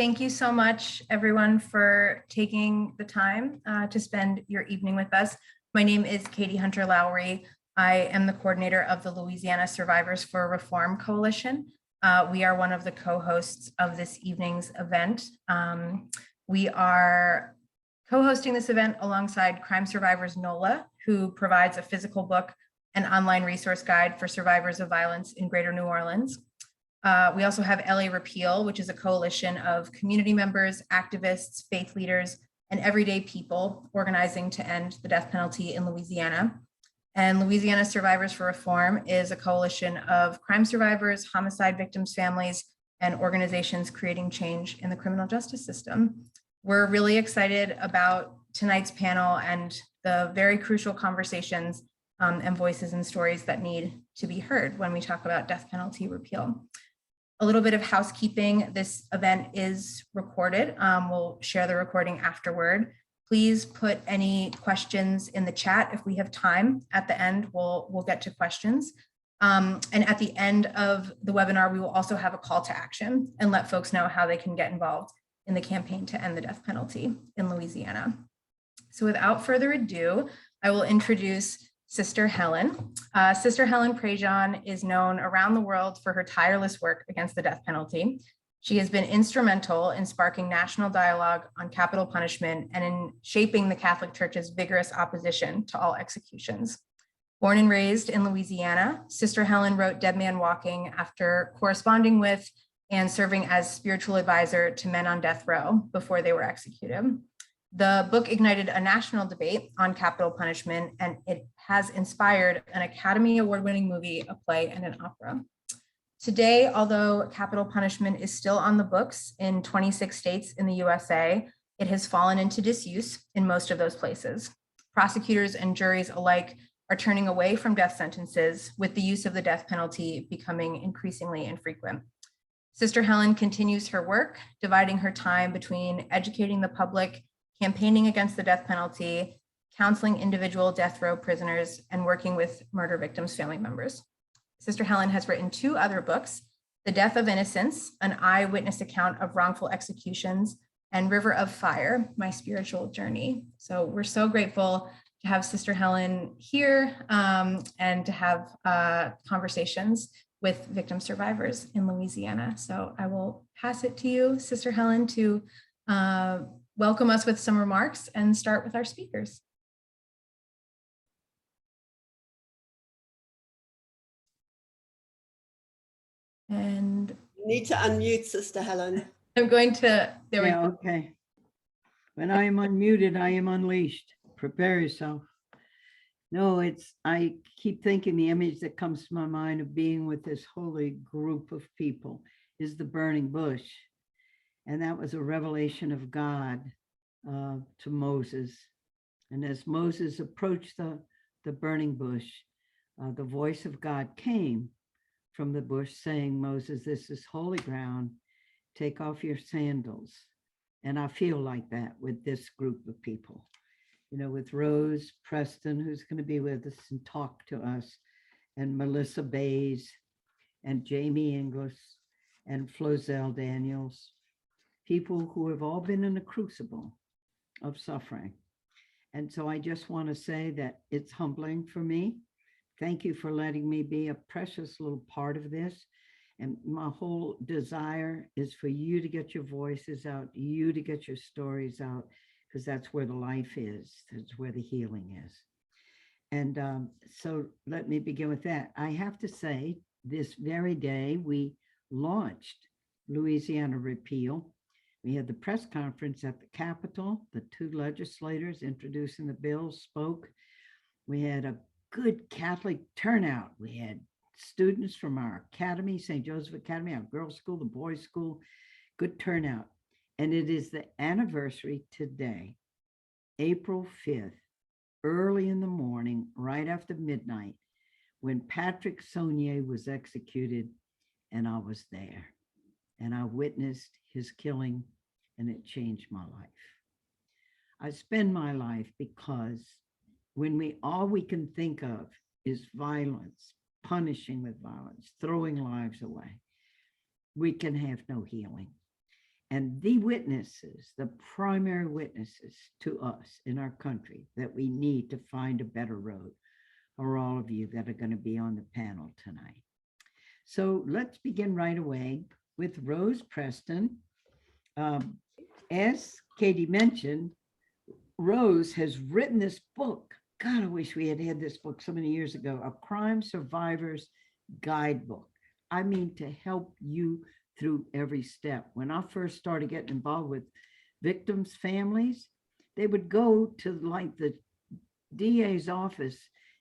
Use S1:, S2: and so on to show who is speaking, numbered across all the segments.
S1: Thank you so much, everyone, for taking the time to spend your evening with us. My name is Katie Hunter Lowry. I am the coordinator of the Louisiana Survivors for Reform Coalition. We are one of the co-hosts of this evening's event. We are co-hosting this event alongside Crime Survivors NOLA, who provides a physical book and online resource guide for survivors of violence in Greater New Orleans. We also have LA Repeal, which is a coalition of community members, activists, faith leaders, and everyday people organizing to end the death penalty in Louisiana. And Louisiana Survivors for Reform is a coalition of crime survivors, homicide victims' families, and organizations creating change in the criminal justice system. We're really excited about tonight's panel and the very crucial conversations and voices and stories that need to be heard when we talk about death penalty repeal. A little bit of housekeeping: this event is recorded. We'll share the recording afterward. Please put any questions in the chat if we have time. At the end, we'll get to questions. And at the end of the webinar, we will also have a call to action and let folks know how they can get involved in the campaign to end the death penalty in Louisiana. So without further ado, I will introduce Sister Helen. Sister Helen Prejean is known around the world for her tireless work against the death penalty. She has been instrumental in sparking national dialogue on capital punishment and in shaping the Catholic Church's vigorous opposition to all executions. Born and raised in Louisiana, Sister Helen wrote Dead Man Walking after corresponding with and serving as spiritual advisor to men on death row before they were executed. The book ignited a national debate on capital punishment, and it has inspired an Academy Award-winning movie, a play, and an opera. Today, although capital punishment is still on the books in 26 states in the USA, it has fallen into disuse in most of those places. Prosecutors and juries alike are turning away from death sentences, with the use of the death penalty becoming increasingly infrequent. Sister Helen continues her work, dividing her time between educating the public, campaigning against the death penalty, counseling individual death row prisoners, and working with murder victims' family members. Sister Helen has written 2 other books: The Death of Innocence, an eyewitness account of wrongful executions, and River of Fire, My Spiritual Journey. So we're so grateful to have Sister Helen here and to have conversations with victim survivors in Louisiana. So I will pass it to you, Sister Helen, to welcome us with some remarks and start with our speakers. And
S2: you need to unmute, Sister Helen.
S1: I'm going to, there we go.
S3: Okay. When I am unmuted, I am unleashed. Prepare yourself. No, I keep thinking the image that comes to my mind of being with this holy group of people is the burning bush. And that was a revelation of God to Moses. And as Moses approached the burning bush, the voice of God came from the bush saying, Moses, this is holy ground. Take off your sandals. And I feel like that with this group of people, you know, with Rose Preston, who's going to be with us and talk to us, and Melissa Bays, and Jamie Inglis, and Flozell Daniels, people who have all been in a crucible of suffering. And so I just want to say that it's humbling for me. Thank you for letting me be a precious little part of this. And my whole desire is for you to get your voices out, you to get your stories out, because that's where the life is. That's where the healing is. And so let me begin with that. I have to say, this very day, we launched Louisiana Repeal. We had the press conference at the Capitol. The 2 legislators introducing the bill spoke. We had a good Catholic turnout. We had students from our academy, St. Joseph Academy, our girls' school, the boys' school, good turnout. And it is the anniversary today, April 5th, early in the morning, right after midnight, when Patrick Saunier was executed, and I was there. And I witnessed his killing, and it changed my life. I spend my life because when all we can think of is violence, punishing with violence, throwing lives away, we can have no healing. And the witnesses, the primary witnesses to us in our country that we need to find a better road are all of you that are going to be on the panel tonight. So let's begin right away with Rose Preston. As Katie mentioned, Rose has written this book. God, I wish we had had this book so many years ago, a crime survivor's guidebook. I mean, to help you through every step. When I first started getting involved with victims' families, they would go to like the DA's office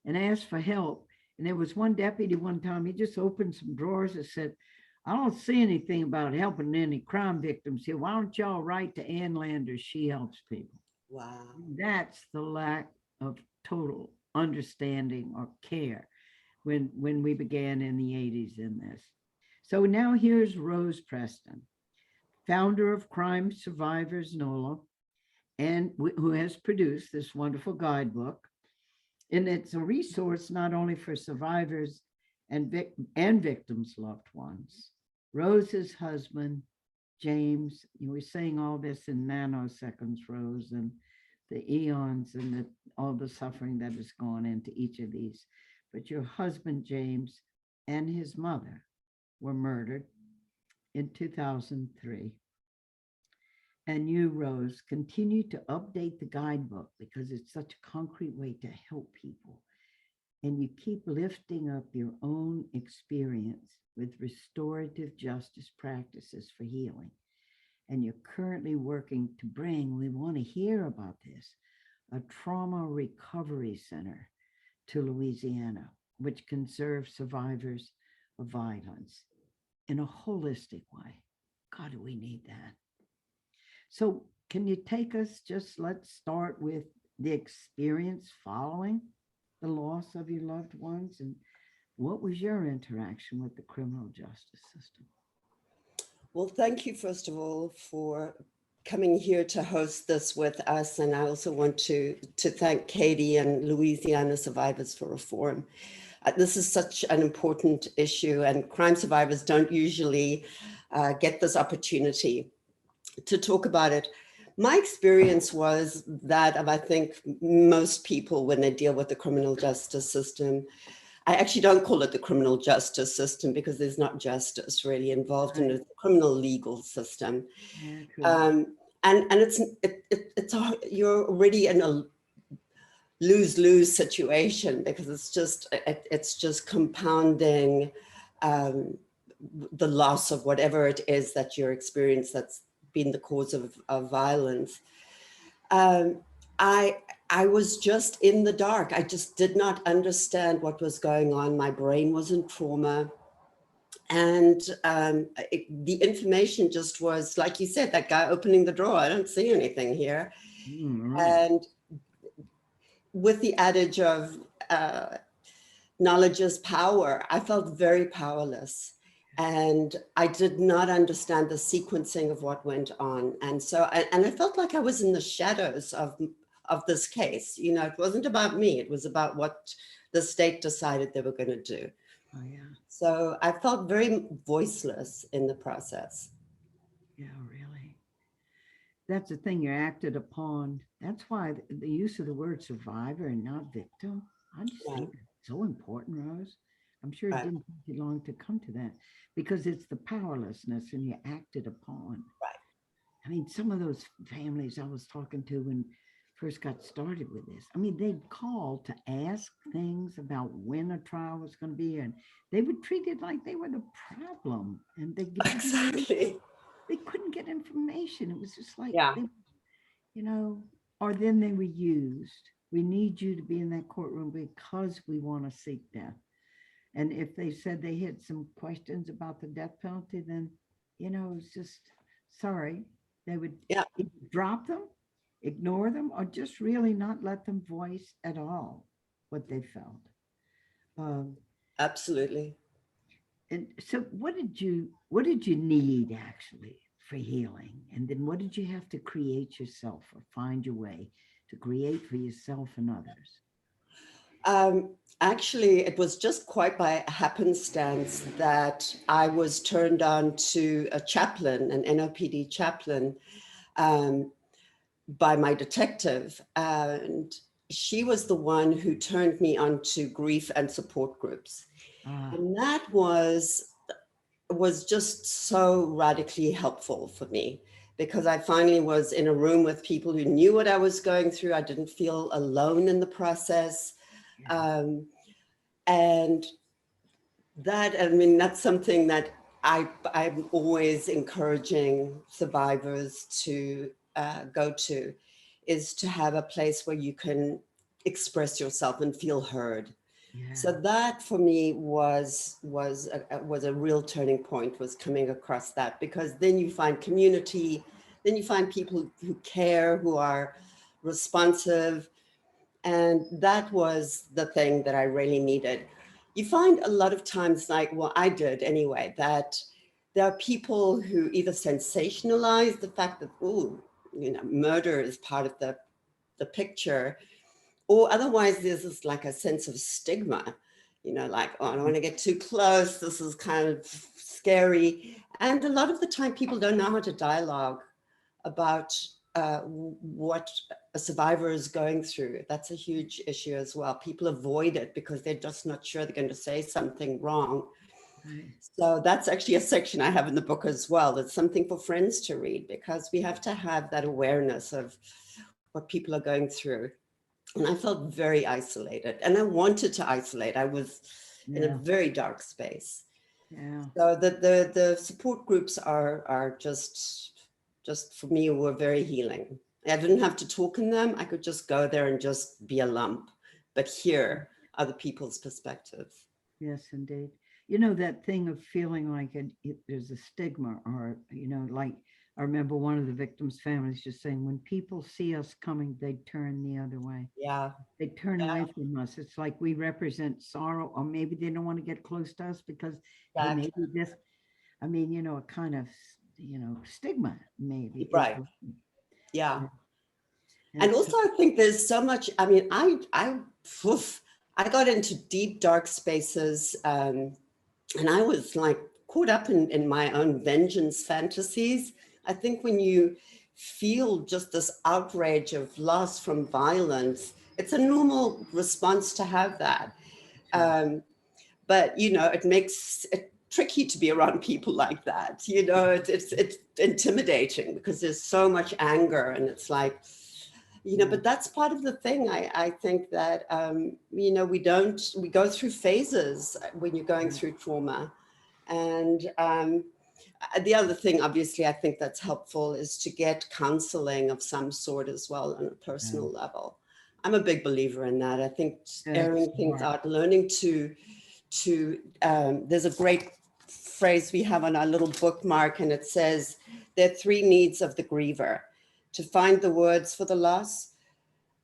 S3: and ask for help. And there was one deputy one time, he just opened some drawers and said, I don't see anything about helping any crime victims here. Why don't y'all write to Ann Landers? She helps people.
S2: Wow.
S3: That's the lack of total understanding or care when we began in the 80s in this. So now here's Rose Preston, founder of Crime Survivors NOLA, and who has produced this wonderful guidebook. And it's a resource not only for survivors and victims' loved ones. Rose's husband, James, you were saying all this in nanoseconds, Rose, and the eons and all the suffering that has gone into each of these. But your husband, James, and his mother were murdered in 2003. And you, Rose, continue to update the guidebook because it's such a concrete way to help people. And you keep lifting up your own experience with restorative justice practices for healing. And you're currently working to bring, we want to hear about this, a trauma recovery center to Louisiana, which can serve survivors of violence in a holistic way. God, do we need that? So can you take us, let's start with the experience following the loss of your loved ones, and what was your interaction with the criminal justice system?
S2: Well, thank you, first of all, for coming here to host this with us. And I also want to thank Katie and Louisiana Survivors for Reform. This is such an important issue, and crime survivors don't usually get this opportunity to talk about it. My experience was that of, I think, most people when they deal with the criminal justice system. I actually don't call it the criminal justice system because there's not justice really involved in the criminal legal system. Yeah, and you're already in a lose-lose situation because it's just compounding the loss of whatever it is that you're experiencing that's been the cause of violence. I was just in the dark. I just did not understand what was going on. My brain was in trauma. And the information just was, like you said, that guy opening the drawer, I don't see anything here. Right. And with the adage of knowledge is power, I felt very powerless. And I did not understand the sequencing of what went on. And so, and I felt like I was in the shadows of this case. You know, it wasn't about me. It was about what the state decided they were going to do.
S3: Oh, yeah.
S2: So I felt very voiceless in the process.
S3: Yeah, really. That's the thing, you're acted upon. That's why the use of the word survivor and not victim, I just think it's so important, Rose. I'm sure it didn't take you long to come to that because it's the powerlessness and you're acted upon.
S2: Right.
S3: I mean, some of those families I was talking to when first got started with this, I mean, they'd call to ask things about when a trial was going to be, and they would treat it like they were the problem. And they couldn't get information. It was just like, you know, or then they were used. We need you to be in that courtroom because we want to seek death. And if they said they had some questions about the death penalty, then, you know, it's just, sorry, they would drop them, ignore them, or just really not let them voice at all what they felt.
S2: Absolutely.
S3: And so what did you need actually for healing? And then what did you have to create yourself or find your way to create for yourself and others?
S2: Actually, it was just quite by happenstance that I was turned on to a chaplain, an NOPD chaplain, um, by my detective. And she was the one who turned me on to grief and support groups.
S3: Ah,
S2: And that was just so radically helpful for me, because I finally was in a room with people who knew what I was going through. I didn't feel alone in the process.
S3: yeah.
S2: And that, I mean, that's something that I'm always encouraging survivors to go to, is to have a place where you can express yourself and feel heard.
S3: Yeah.
S2: So that for me was a real turning point, was coming across that, because then you find community, then you find people who care, who are responsive. And that was the thing that I really needed. You find a lot of times, like, well, I did anyway, that there are people who either sensationalize the fact that, oh, you know, murder is part of the picture, or otherwise there's this like a sense of stigma, you know, like, oh, I don't want to get too close. This is kind of scary. And a lot of the time people don't know how to dialogue about what a survivor is going through. That's a huge issue as well. People avoid it because they're just not sure they're going to say something wrong.
S3: Right.
S2: So that's actually a section I have in the book as well. It's something for friends to read, because we have to have that awareness of what people are going through. And I felt very isolated, and I wanted to isolate. I was in a
S3: Yeah.
S2: very dark space.
S3: Yeah.
S2: So the support groups are just for me were very healing. I didn't have to talk in them. I could just go there and just be a lump, but hear other people's perspectives.
S3: Yes, indeed. You know, that thing of feeling like there's a stigma, or, you know, like I remember one of the victims' families just saying, when people see us coming, they turn the other way.
S2: Yeah,
S3: They turn
S2: yeah,
S3: away from us. It's like we represent sorrow, or maybe they don't want to get close to us because, hey, maybe
S2: exactly.
S3: this, I mean, you know, a kind of, you know, stigma maybe is,
S2: Right. Yeah.
S3: yeah. And
S2: And
S3: so,
S2: also I think there's so much, I mean, oof, I got into deep, dark spaces, and I was like caught up in my own vengeance fantasies. I think when you feel just this outrage of loss from violence, it's a normal response to have that.
S3: sure.
S2: But you know, it makes it tricky to be around people like that. You know, it's intimidating because there's so much anger, and it's like, you know,
S3: Yeah.
S2: but that's part of the thing. I think that you know, we go through phases when you're going
S3: Right.
S2: through trauma. And the other thing, obviously, I think that's helpful is to get counseling of some sort as well on a
S3: Yeah.
S2: personal level. I'm a big believer in that. I think
S3: That's
S2: airing things
S3: smart.
S2: out, learning there's a great phrase we have on our little bookmark, and it says, there are three needs of the griever: to find the words for the loss,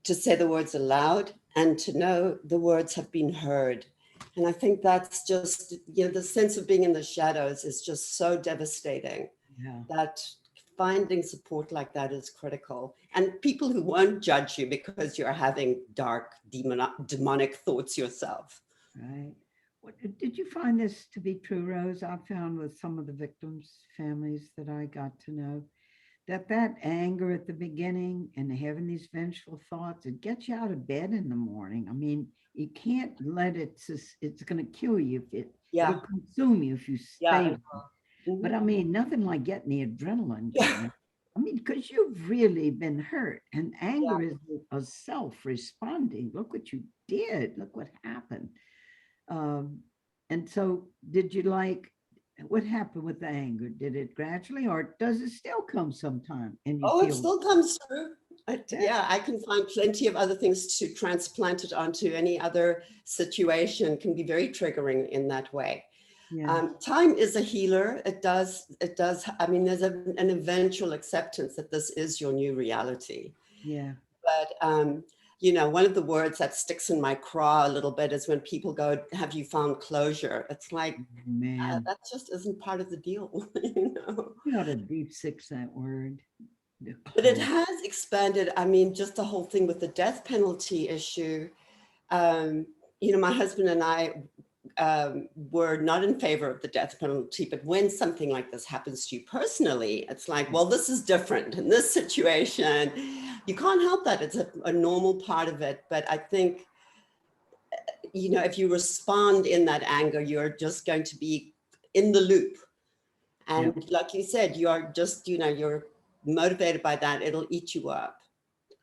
S2: to say the words aloud, and to know the words have been heard. And I think that's just, you know, the sense of being in the shadows is just so devastating,
S3: Yeah.
S2: that finding support like that is critical. And people who won't judge you because you're having dark, demonic thoughts yourself.
S3: Right. What, did you find this to be true, Rose? I found with some of the victims' families that I got to know that anger at the beginning and having these vengeful thoughts, it gets you out of bed in the morning. I mean, you can't let it, it's going to kill you if it'll
S2: Yeah,
S3: consume you if you
S2: yeah.
S3: stay. But
S2: Mhm.
S3: I mean, nothing like getting the adrenaline
S2: Yeah,
S3: going. I mean, because you've really been hurt, and
S2: yeah.
S3: anger is a self responding. Look what you did. Look what happened. Um, and so, did you like what happened with the anger? Did it gradually, or does it still come sometime and you
S2: Oh, it
S3: feel,
S2: still comes through.
S3: yeah,
S2: Yeah, I can find plenty of other things to transplant it onto any other situation. Can be very triggering in that way.
S3: yeah,
S2: Time is a healer. It does. I mean, there's an eventual acceptance that this is your new reality.
S3: yeah,
S2: But, you know, one of the words that sticks in my craw a little bit is when people go, have you found closure? It's like,
S3: man,
S2: that just isn't part of the deal, you know?
S3: you ought to deep six that word, the
S2: But it
S3: close.
S2: has expanded. I mean, just the whole thing with the death penalty issue. Um, my husband and I were not in favor of the death penalty, but when something like this happens to you personally, it's like, well, this is different in this situation. You can't help that. It's a normal part of it. But I think, if you respond in that anger, you're just going to be in the loop. And like you said, you are just, you're motivated by that. It'll eat you up.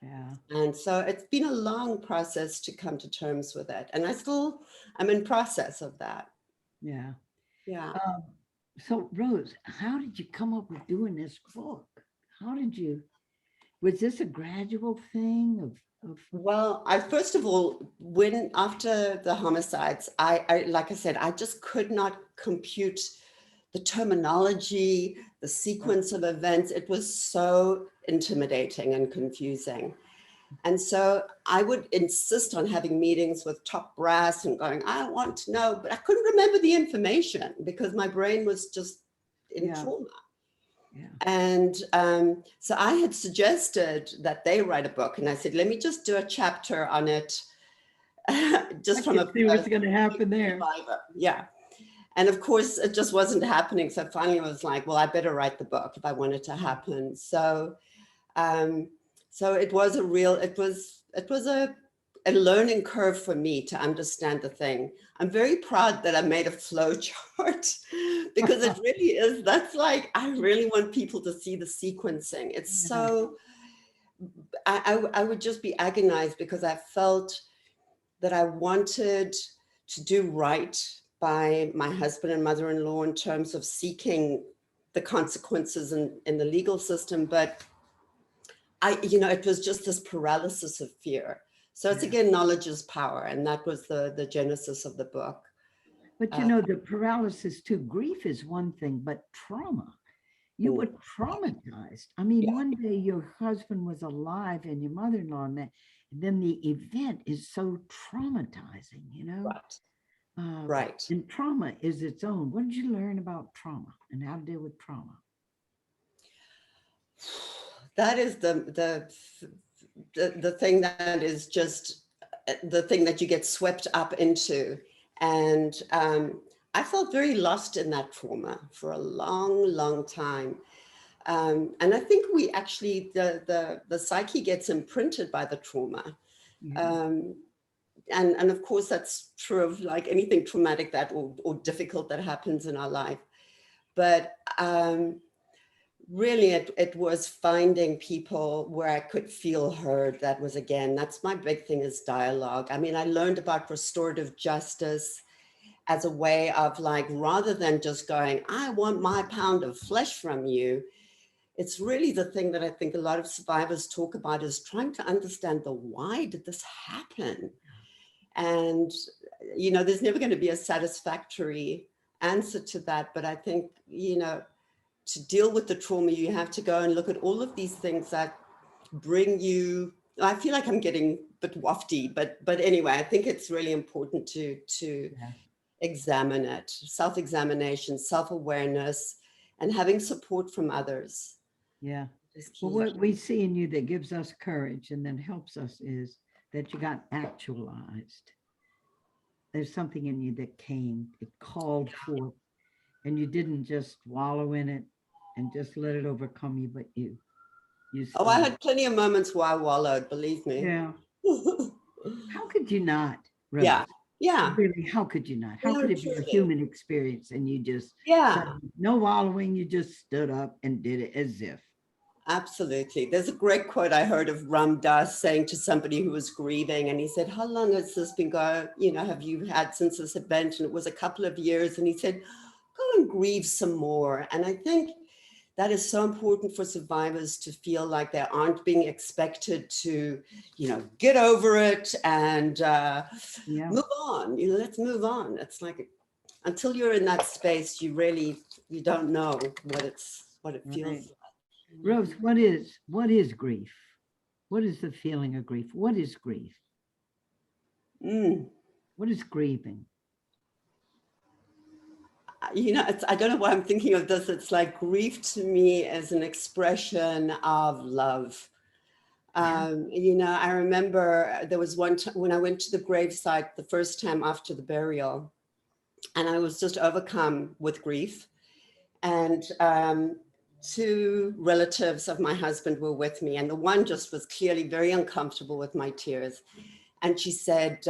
S3: Yeah.
S2: And so it's been a long process to come to terms with it. And I'm in process of that.
S3: Yeah.
S2: Yeah.
S3: So Rose, how did you come up with doing this book? Was this a gradual thing of?
S2: Well, first of all, after the homicides, I like I said, I just could not compute the terminology, the sequence of events. It was so intimidating and confusing. And so I would insist on having meetings with top brass and going, I want to know, but I couldn't remember the information because my brain was just in trauma.
S3: Yeah.
S2: And so I had suggested that they write a book, and I said, let me just do a chapter on it. Just from
S3: see what's going to happen there.
S2: Survivor. Yeah. And of course, it just wasn't happening. So finally I was like, well, I better write the book if I want it to happen. So it was a learning curve for me to understand the thing. I'm very proud that I made a flow chart because it really is, I really want people to see the sequencing. It's so, I would just be agonized because I felt that I wanted to do right by my husband and mother-in-law in terms of seeking the consequences in the legal system. But it was just this paralysis of fear. So it's again, knowledge is power. And that was the genesis of the book.
S3: But the paralysis too, grief is one thing, but trauma, you were traumatized. I mean, one day your husband was alive and your mother-in-law, and then the event is so traumatizing,
S2: Right. Right.
S3: And trauma is its own. What did you learn about trauma and how to deal with trauma?
S2: That is the thing that is just the thing that you get swept up into. And I felt very lost in that trauma for a long, long time. And I think we actually, the psyche gets imprinted by the trauma. And of course, that's true of like anything traumatic or difficult that happens in our life. But really, it was finding people where I could feel heard. That's my big thing, is dialogue. I mean, I learned about restorative justice as a way of rather than just going, I want my pound of flesh from you. It's really the thing that I think a lot of survivors talk about, is trying to understand the why did this happen? And, there's never going to be a satisfactory answer to that. But I think, to deal with the trauma, you have to go and look at all of these things that bring you, I feel like I'm getting a bit wafty, but anyway, I think it's really important to examine it, self-examination, self-awareness, and having support from others.
S3: Yeah. Well, what we see in you that gives us courage and then helps us is that you got actualized. There's something in you that it called forth, and you didn't just wallow in it and just let it overcome you, but you
S2: I had plenty of moments where I wallowed, believe me.
S3: Yeah. How could you not, Rose?
S2: Yeah.
S3: Really, how could you not? How could it be a human experience and you just no wallowing, you just stood up and did it as if?
S2: Absolutely. There's a great quote I heard of Ram Dass saying to somebody who was grieving, and he said, how long has this been going, have you had since this event? And it was a couple of years. And he said, go and grieve some more. And I think that is so important for survivors to feel like they aren't being expected to, get over it and move on. Let's move on. It's like, until you're in that space, you don't know what it feels like.
S3: Rose, what is grief? What is the feeling of grief? What is grief? What is grieving?
S2: I don't know why I'm thinking of this. It's like grief to me as an expression of love. You know, I remember there was one time when I went to the gravesite the first time after the burial, and I was just overcome with grief. And two relatives of my husband were with me, and the one just was clearly very uncomfortable with my tears. And she said,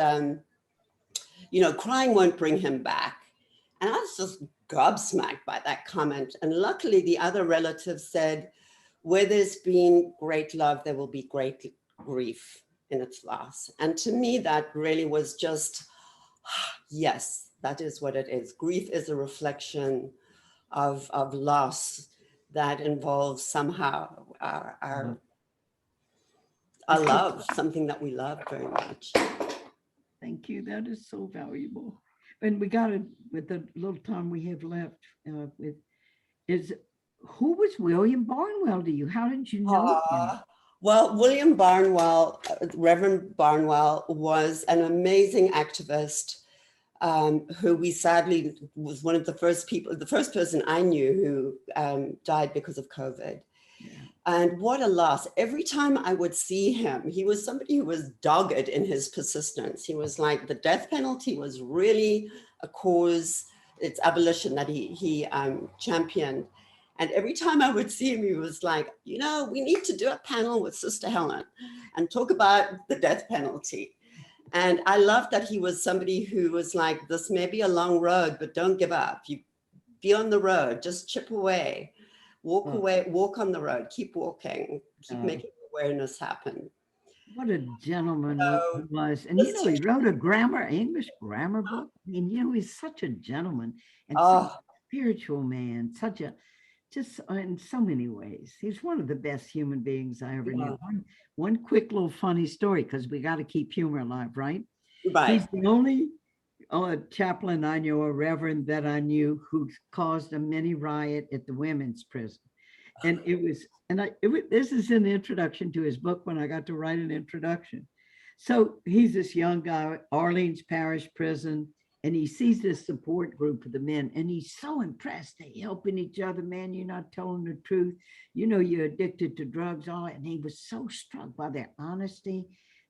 S2: you know, crying won't bring him back. And I was just gobsmacked by that comment. And luckily, the other relative said, where there's been great love, there will be great grief in its loss. And to me, that really was just, yes, that is what it is. Grief is a reflection of loss that involves somehow our love, something that we love very much.
S3: Thank you. That is so valuable. And we got it with the little time we have left. Who was William Barnwell to you? How did you know him?
S2: Well, William Barnwell, Reverend Barnwell, was an amazing activist who we sadly was one of the first people, the first person I knew who died because of COVID. Yeah. And what a loss. Every time I would see him, he was somebody who was dogged in his persistence. He was like, the death penalty was really a cause, its abolition that he championed. And every time I would see him, he was like, you know, we need to do a panel with Sister Helen and talk about the death penalty. And I loved that he was somebody who was like, this may be a long road, but don't give up. You be on the road, just chip away, walk away, walk on the road, keep walking, keep making awareness happen.
S3: What a gentleman he was. And you know, he wrote a English grammar book. I mean, you know, he's such a gentleman and such a spiritual man, just in so many ways. He's one of the best human beings I ever knew. One quick little funny story, because we got to keep humor alive, right?
S2: Right.
S3: He's the only chaplain I know, a reverend that I knew, who caused a mini riot at the women's prison. And this is in the introduction to his book when I got to write an introduction. So he's this young guy, Orleans Parish Prison, and he sees this support group of the men, and he's so impressed. They helping each other. Man, you're not telling the truth. You know, you're addicted to drugs, all that. And he was so struck by their honesty.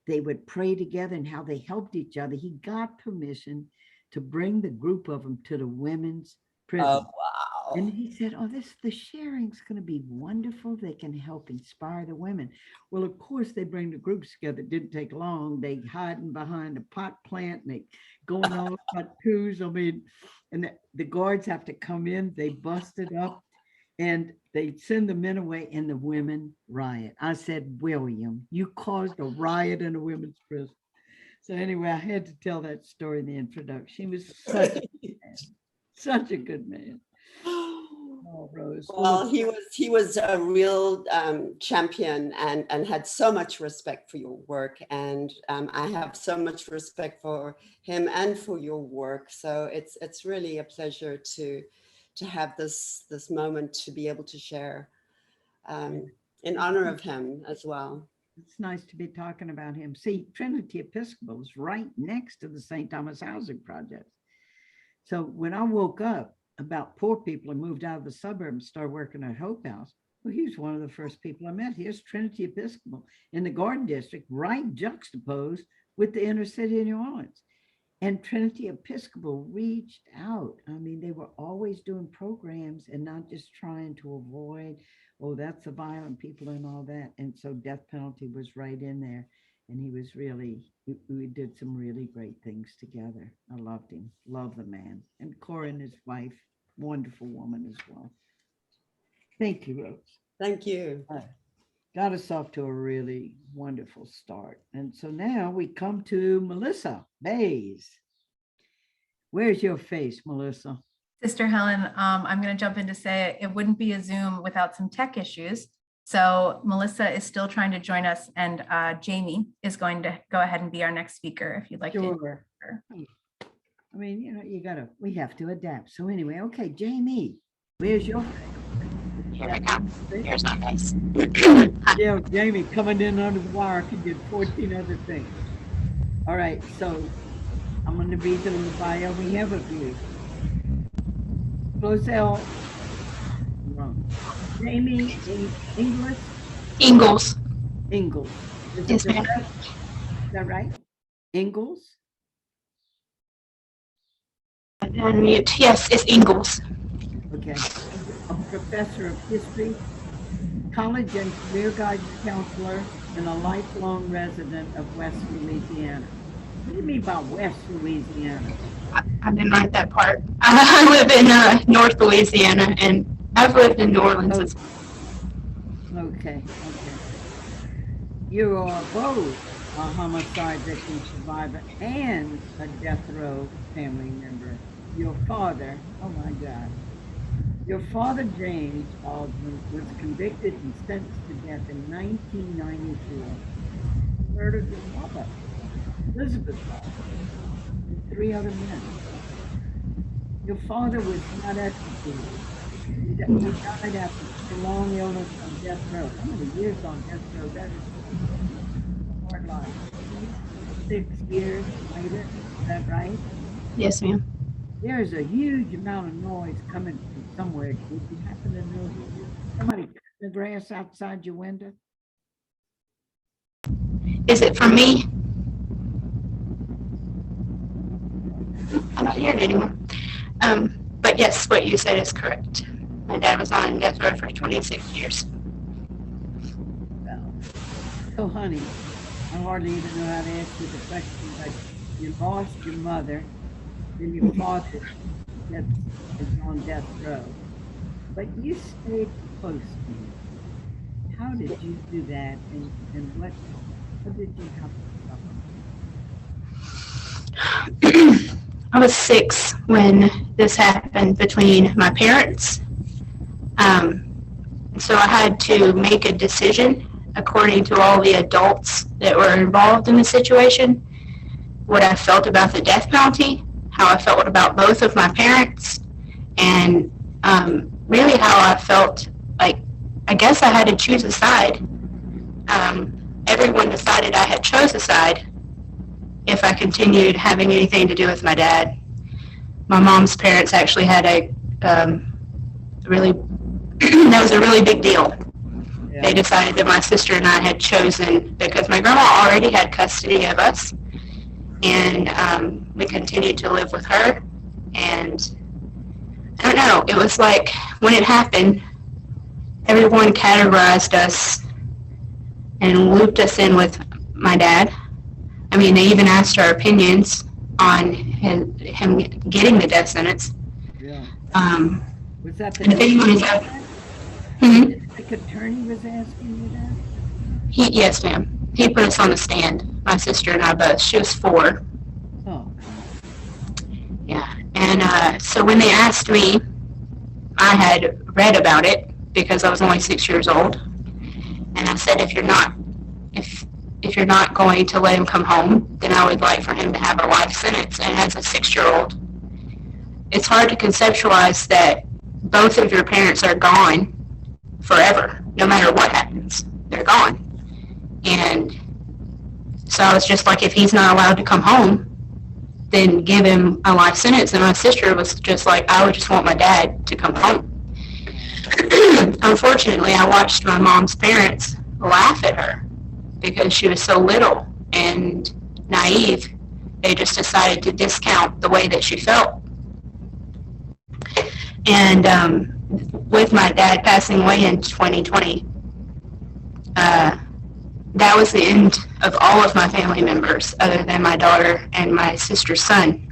S3: They would pray together and how they helped each other. He got permission to bring the group of them to the women's prison.
S2: Oh, wow.
S3: And he said, oh, the sharing's going to be wonderful. They can help inspire the women. Well, of course, they bring the groups together. It didn't take long. They hiding behind a pot plant and they going all about twos. I mean, and the guards have to come in. They bust it up and they send the men away, and the women riot. I said, William, you caused a riot in a women's prison. So anyway, I had to tell that story in the introduction. He was such a good man. Such a good man. Oh, Rose.
S2: Well, he was a real champion and had so much respect for your work. And I have so much respect for him and for your work. So it's really a pleasure to have this moment to be able to share in honor of him as well.
S3: It's nice to be talking about him. See, Trinity Episcopal is right next to the St. Thomas Housing Project. So when I woke up about poor people and moved out of the suburbs and started working at Hope House, well, he was one of the first people I met. Here's Trinity Episcopal in the Garden District, right juxtaposed with the inner city of New Orleans. And Trinity Episcopal reached out. I mean, they were always doing programs and not just trying to avoid, oh, that's the violent people and all that. And so death penalty was right in there. And he was we did some really great things together. I loved him, loved the man. And Corinne, his wife, wonderful woman as well. Thank you, Rose.
S2: Thank you.
S3: Got us off to a really wonderful start. And so now we come to Melissa Bays. Where's your face, Melissa?
S1: Sister Helen, I'm going to jump in to say it wouldn't be a Zoom without some tech issues. So Melissa is still trying to join us, and Jamie is going to go ahead and be our next speaker if you'd like to.
S3: I mean, you know, we have to adapt. So anyway, okay, Jamie, where's your face?
S4: Here we go. Here's my face.
S3: Yeah, Jamie coming in under the wire. He did 14 other things. All right, so I'm going to read the little bio we have of you. Roselle, wrong. Jamie Ingles. Ingalls. Is
S4: Yes,
S3: it
S4: ma'am.
S3: Is that right? Ingalls?
S4: Unmute. Yes, it's Ingalls.
S3: Okay. A professor of history, college and career guidance counselor, and a lifelong resident of West Louisiana. What do you mean by West Louisiana?
S4: I didn't write that part. I live in North Louisiana, and I've lived in New Orleans.
S3: Oh.
S4: as well.
S3: Okay. You are both a homicide victim survivor and a death row family member. Your father, oh my God. Your father, James Baldwin, was convicted and sentenced to death in 1994. He murdered his mother, Elizabeth Baldwin, and 3 other men. Your father was not executed. He died after prolonged illness on death row. How many years on death row? That is a hard life. 6 years later, is that right?
S4: Yes, ma'am.
S3: There's a huge amount of noise coming from somewhere. Would you happen to know who? Somebody cutting the grass outside your window?
S4: Is it for me? I'm not hearing it anymore. But yes, what you said is correct. My dad was on death row for 26 years.
S3: Well, so honey, I hardly even know how to answer the question, but you lost your mother, then your father is on death row, but you stayed close to him. How did you do that, and what did you have to suffer?
S4: I was 6 when this happened between my parents. So I had to make a decision according to all the adults that were involved in the situation, what I felt about the death penalty, how I felt about both of my parents, and really how I felt like, I guess I had to choose a side. Everyone decided I had chose a side if I continued having anything to do with my dad. My mom's parents actually had a really, that was a really big deal.
S3: Yeah.
S4: They decided that my sister and I had chosen, because my grandma already had custody of us, and we continued to live with her. And I don't know, it was like when it happened, everyone categorized us and looped us in with my dad. I mean, they even asked our opinions on him getting the death sentence.
S3: Yeah. Was that
S4: And if anyone is out,
S3: the attorney was asking you that?
S4: Yes, ma'am. He put us on the stand, my sister and I both. She was 4.
S3: Oh,
S4: Yeah. And so when they asked me, I had read about it because I was only 6 years old. And I said, if you're not going to let him come home, then I would like for him to have a life sentence. And as a 6-year-old, it's hard to conceptualize that both of your parents are gone forever, no matter what happens. They're gone. And so I was just like, if he's not allowed to come home, then give him a life sentence. And my sister was just like, I would just want my dad to come home. Unfortunately, I watched my mom's parents laugh at her because she was so little and naive. They just decided to discount the way that she felt. And with my dad passing away in 2020, that was the end of all of my family members other than my daughter and my sister's son.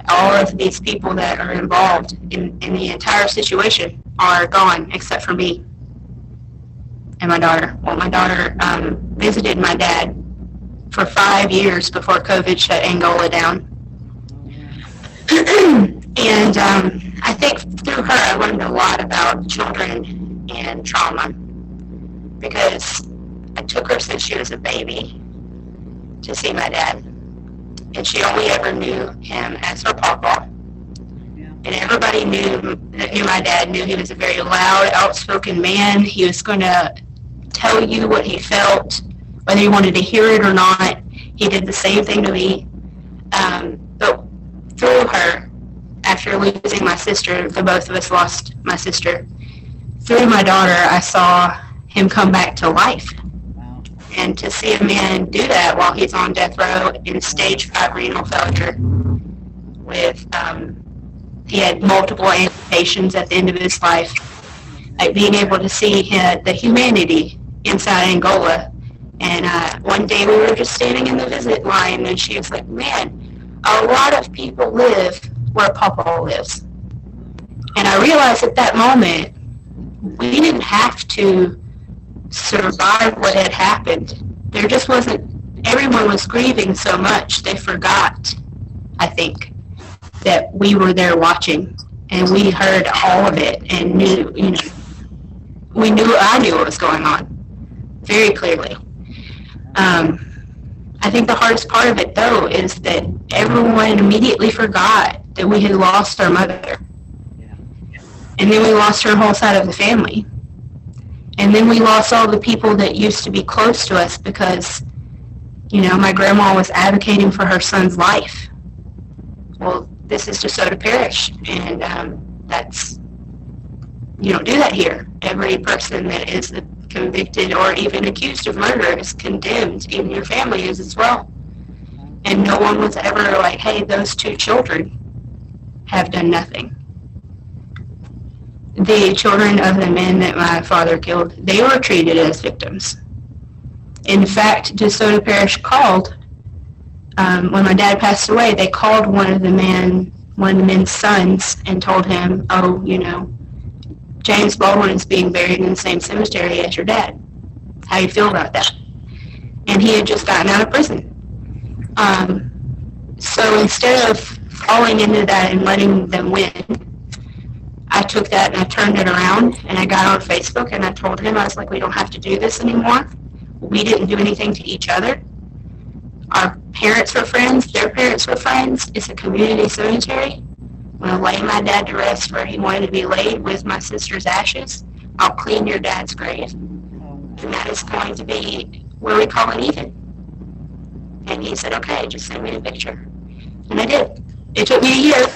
S4: All of these people that are involved in the entire situation are gone except for me and my daughter. Well, my daughter visited my dad for 5 years before COVID shut Angola down. And I think through her I learned a lot about children and trauma, because I took her since she was a baby to see my dad, and she only ever knew him as her papa.
S3: yeah.
S4: And everybody that knew my dad knew he was a very loud, outspoken man. He was going to tell you what he felt, whether you wanted to hear it or not. He did the same thing to me. But through her, after losing my sister, the both of us lost my sister, through my daughter, I saw him come back to life.
S3: Wow.
S4: And to see a man do that while he's on death row in stage 5 renal failure with, he had multiple amputations at the end of his life, like being able to see the humanity inside Angola. And one day we were just standing in the visit line, and she was like, man, a lot of people live where Papa lives. And I realized at that moment, we didn't have to survive what had happened. There just wasn't, everyone was grieving so much, they forgot, I think, that we were there watching, and we heard all of it and knew, I knew what was going on very clearly. I think the hardest part of it, though, is that everyone immediately forgot that we had lost our mother. And then we lost her whole side of the family. And then we lost all the people that used to be close to us because, my grandma was advocating for her son's life. Well, this is DeSoto Parish, and you don't do that here. Every person that is convicted or even accused of murder is condemned, even your family is as well. And no one was ever like, hey, those 2 children have done nothing. The children of the men that my father killed, they were treated as victims. In fact, DeSoto Parish called, when my dad passed away, they called one of the men's sons and told him, James Baldwin is being buried in the same cemetery as your dad. How do you feel about that? And he had just gotten out of prison. So instead of falling into that and letting them win, I took that and I turned it around, and I got on Facebook and I told him, I was like, we don't have to do this anymore. We didn't do anything to each other. Our parents were friends, their parents were friends. It's a community cemetery. I'm going to lay my dad to rest where he wanted to be laid with my sister's ashes. I'll clean your dad's grave. And that is going to be where we call it even. And he said, okay, just send me a picture. And I did. It took me a year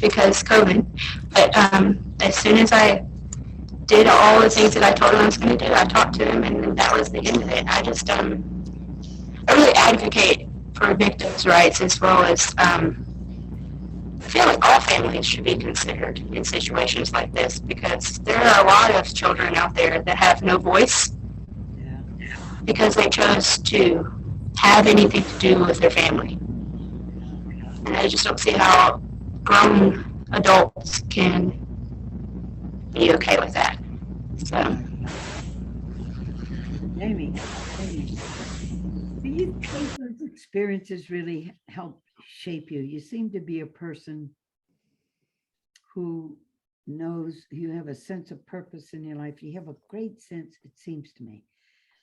S4: because COVID. But as soon as I did all the things that I told him I was going to do, I talked to him, and that was the end of it. I just, I really advocate for victims' rights, as well as I feel like all families should be considered in situations like this, because there are a lot of children out there that have no voice because they chose to have anything to do with their family. And I just don't see how grown adults can be okay with that. So,
S3: Amy, do you think those experiences really help shape you? You seem to be a person who knows you have a sense of purpose in your life. You have a great sense, it seems to me,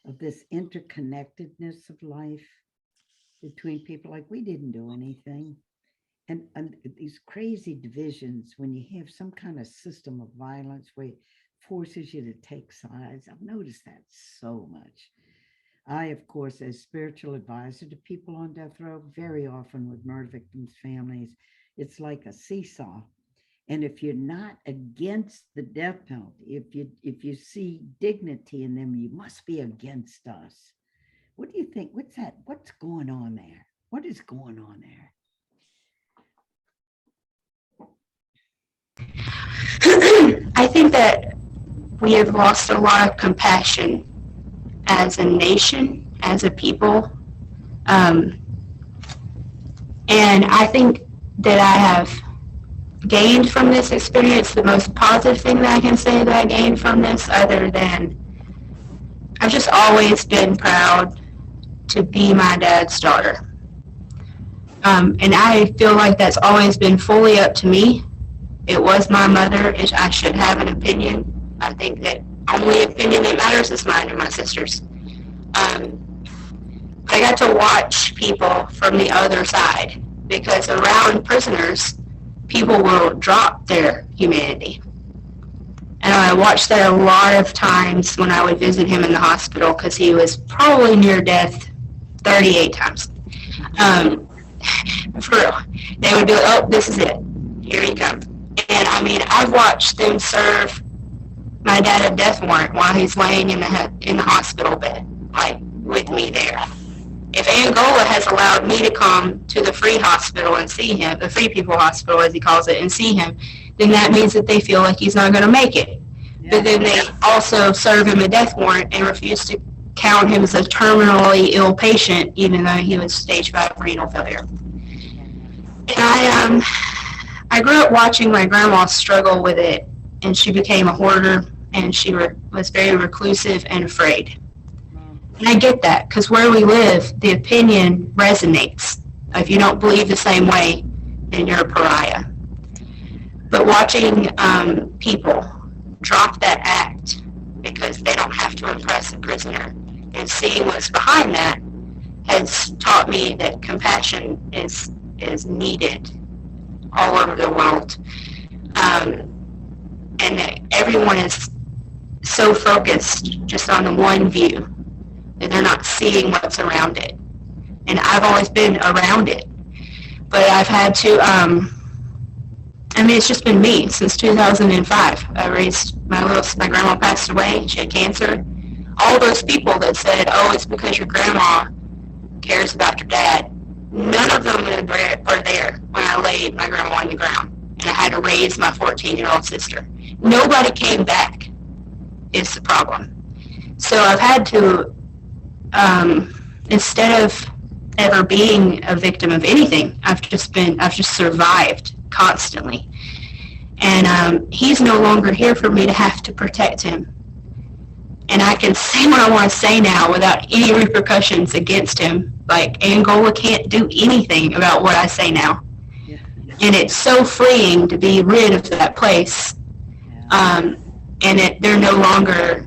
S3: of this interconnectedness of life between people. Like, we didn't do anything. And these crazy divisions, when you have some kind of system of violence where it forces you to take sides. I've noticed that so much. I, of course, as spiritual advisor to people on death row, very often with murder victims' families, it's like a seesaw. And if you're not against the death penalty, if you see dignity in them, you must be against us. What do you think? What's that? What's going on there? What is going on there?
S4: I think that we have lost a lot of compassion as a nation, as a people. And I think that I have gained from this experience the most positive thing that I can say that I gained from this, other than I've just always been proud to be my dad's daughter. And I feel like that's always been fully up to me. It was my mother. I should have an opinion. I think that only opinion that matters is mine and my sister's. I got to watch people from the other side, because around prisoners, people will drop their humanity. And I watched that a lot of times when I would visit him in the hospital, because he was probably near death 38 times. For real. They would be like, oh, this is it. Here he comes. And I mean, I've watched them serve my dad a death warrant while he's laying in the hospital bed. Like, with me there. If Angola has allowed me to come to the free hospital and see him, the free people hospital as he calls it, and see him, then that means that they feel like he's not going to make it. But then they also serve him a death warrant and refuse to count him as a terminally ill patient, even though he was stage 5 renal failure. And I grew up watching my grandma struggle with it, and she became a hoarder, and she was very reclusive and afraid. And I get that, because where we live, the opinion resonates. If you don't believe the same way, then you're a pariah. But watching people drop that act because they don't have to impress a prisoner, and seeing what's behind that has taught me that compassion is needed all over the world. And that everyone is so focused just on the one view that they're not seeing what's around it. And I've always been around it, but I've had to, it's just been me since 2005. I raised my grandma passed away, she had cancer. All those people that said, oh, it's because your grandma cares about your dad, none of them were there when I laid my grandma on the ground and I had to raise my 14-year-old sister. Nobody came back is the problem. So I've had to, instead of ever being a victim of anything, I've just survived constantly. And he's no longer here for me to have to protect him. And I can say what I want to say now without any repercussions against him. Like, Angola can't do anything about what I say now.
S3: Yeah.
S4: And it's so freeing to be rid of that place.
S3: Yeah.
S4: And they're no longer,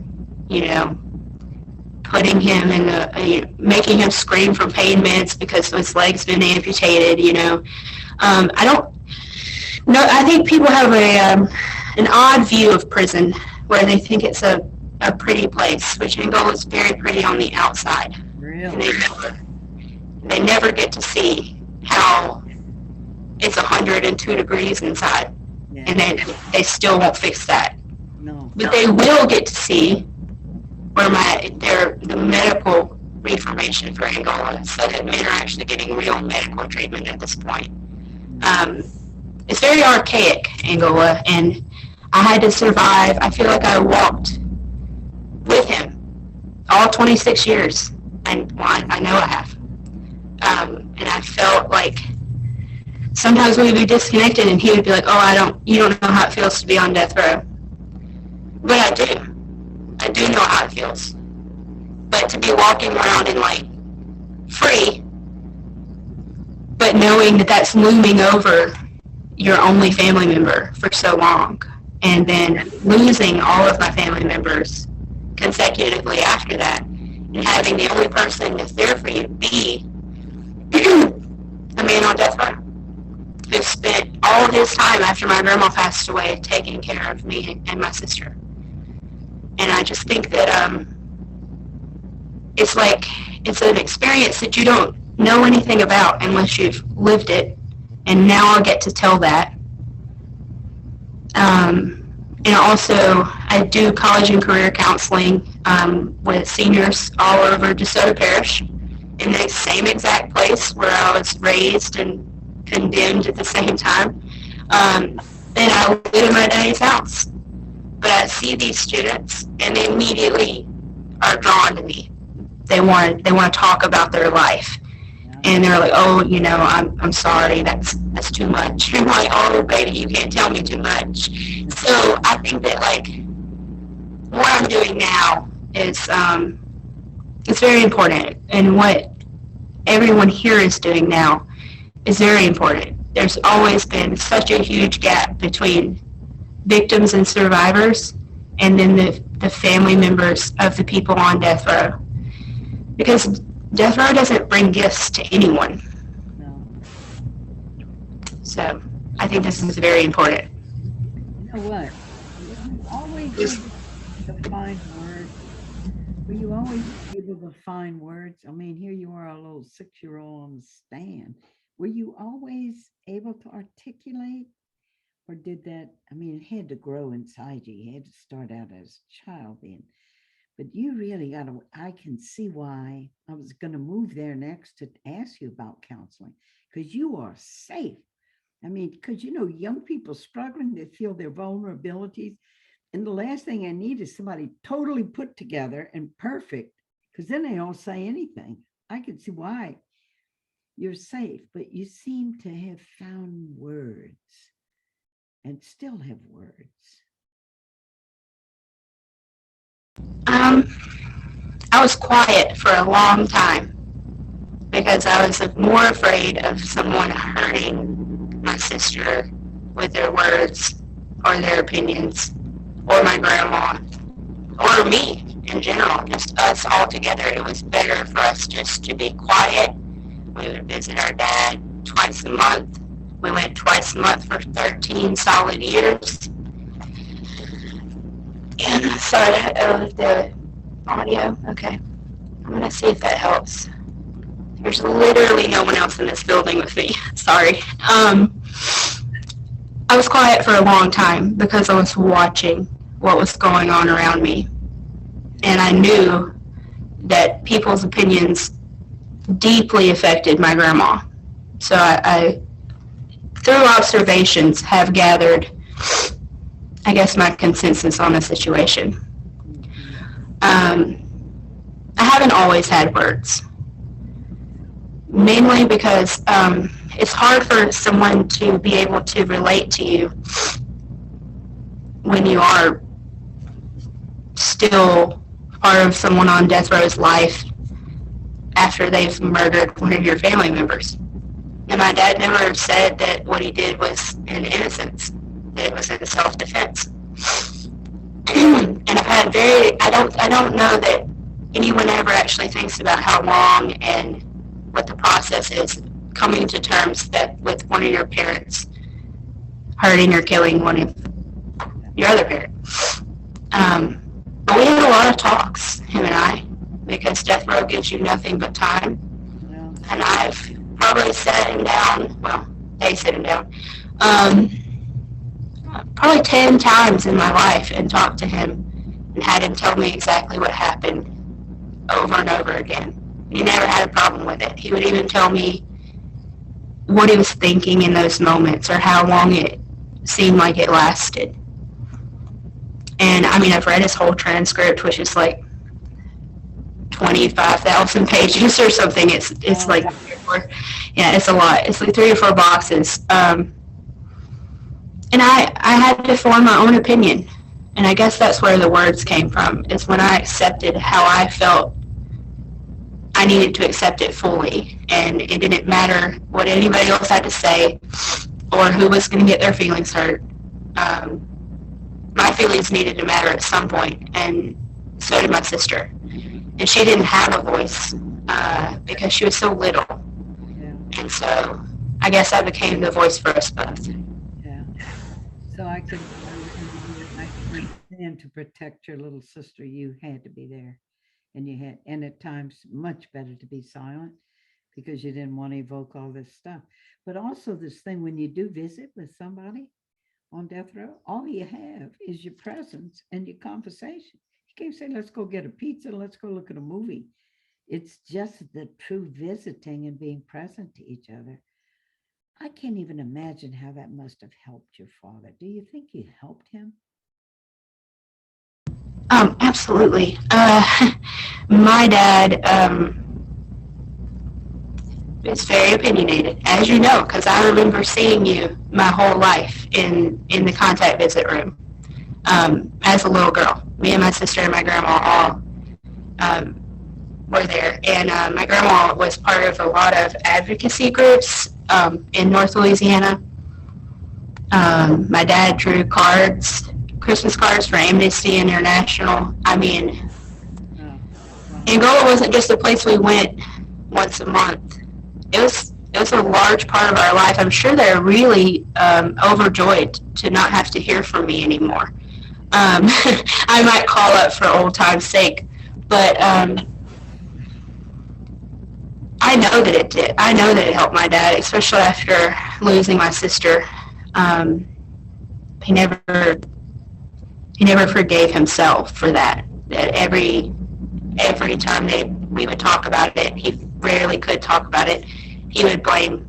S4: putting him in making him scream from pain meds because his leg's been amputated, I think people have an odd view of prison where they think it's a pretty place, which Angola is very pretty on the outside.
S3: Really?
S4: And they never get to see how it's 102 degrees inside.
S3: Yeah.
S4: And they still won't fix that.
S3: No.
S4: But they will get to see where the medical reformation for Angola, so that men are actually getting real medical treatment at this point. It's very archaic, Angola, and I had to survive. I feel like I walked with him all 26 years. I know I have. And I felt like sometimes we would be disconnected and he would be like, oh, you don't know how it feels to be on death row. But I do. I do know how it feels. But to be walking around and free, but knowing that that's looming over your only family member for so long, and then losing all of my family members consecutively after that, and having the only person that's there for you be a man on death row who spent all of his time after my grandma passed away taking care of me and my sister. And I just think that it's an experience that you don't know anything about unless you've lived it. And now I'll get to tell that. And also, I do college and career counseling with seniors all over DeSoto Parish, in the same exact place where I was raised and condemned at the same time. And I live in my daddy's house. But I see these students, and they immediately are drawn to me. They want to talk about their life. And they're like, oh, I'm sorry, that's too much. I'm like, oh, baby, you can't tell me too much. So I think that, what I'm doing now is, it's very important. And what everyone here is doing now is very important. There's always been such a huge gap between victims and survivors, and then the family members of the people on death row. Because death row doesn't bring gifts to anyone.
S3: No.
S4: So I think this is very important.
S3: You know what? You always able to find words. Were you always able to find words? I mean, here you are, a little 6-year-old on the stand. Were you always able to articulate? Or did that, it had to grow inside you. You had to start out as a child then. But you really got to, I can see why I was going to move there next to ask you about counseling, because you are safe. I mean, because, young people struggling to feel their vulnerabilities. And the last thing I need is somebody totally put together and perfect, because then they don't say anything. I can see why you're safe, but you seem to have found words and still have words.
S4: I was quiet for a long time because I was more afraid of someone hurting my sister with their words or their opinions, or my grandma, or me in general, just us all together. It was better for us just to be quiet. We would visit our dad twice a month. We went twice a month for 13 solid years. And sorry, the audio, okay. I'm gonna see if that helps. There's literally no one else in this building with me, sorry. I was quiet for a long time because I was watching what was going on around me. And I knew that people's opinions deeply affected my grandma. So I through observations, have gathered, I guess, my consensus on the situation. I haven't always had words, mainly because it's hard for someone to be able to relate to you when you are still part of someone on death row's life after they've murdered one of your family members. And my dad never said that what he did was in innocence, that it was in self-defense. And I've had I don't know that anyone ever actually thinks about how long and what the process is coming to terms that with one of your parents hurting or killing one of your other parent. But we had a lot of talks, him and I, because death row gives you nothing but time. And I've probably sat him down, well, they sit him down, probably 10 times in my life and talked to him and had him tell me exactly what happened over and over again. He never had a problem with it. He would even tell me what he was thinking in those moments or how long it seemed like it lasted. And I mean, I've read his whole transcript, which is like 25,000 pages or something. It's like, it's a lot. It's like 3 or 4 boxes. And I had to form my own opinion. And I guess that's where the words came from, is when I accepted how I felt. I needed to accept it fully. And it didn't matter what anybody else had to say or who was going to get their feelings hurt. My feelings needed to matter at some point, and so did my sister. And she didn't have a voice because she was so little. Yeah. And so I guess I became the voice for us both.
S3: Yeah. So I can understand, to protect your little sister, you had to be there. And at times much better to be silent because you didn't want to evoke all this stuff. But also this thing, when you do visit with somebody on death row, all you have is your presence and your conversation. You can't say, let's go get a pizza, let's go look at a movie. It's just the true visiting and being present to each other. I can't even imagine how that must have helped your father. Do you think you helped him?
S4: Absolutely. My dad is very opinionated, as you know, because I remember seeing you my whole life in the contact visit room as a little girl. Me and my sister and my grandma all were there. And my grandma was part of a lot of advocacy groups in North Louisiana. My dad drew Christmas cards for Amnesty International. I mean, Angola wasn't just a place we went once a month. It was a large part of our life. I'm sure they're really overjoyed to not have to hear from me anymore. I might call up for old time's sake, but I know that it did. I know that it helped my dad, especially after losing my sister. He never forgave himself for that. that every time we would talk about it, he rarely could talk about it. He would blame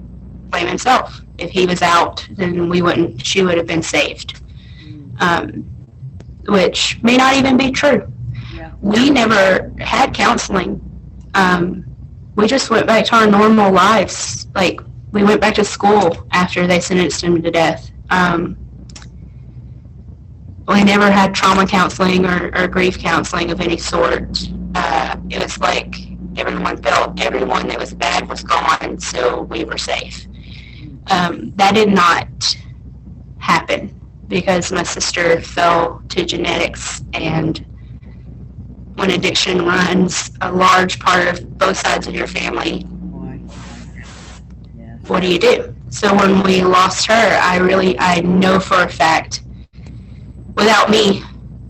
S4: himself. If he was out, then she would have been saved. Which may not even be true.
S3: Yeah.
S4: We never had counseling. We just went back to our normal lives. Like, we went back to school after they sentenced him to death. We never had trauma counseling or grief counseling of any sort. It was like everyone felt everyone that was bad was gone, so we were safe. That did not happen because my sister fell to genetics, and when addiction runs a large part of both sides of your family, what do you do? So when we lost her, I know for a fact, without me,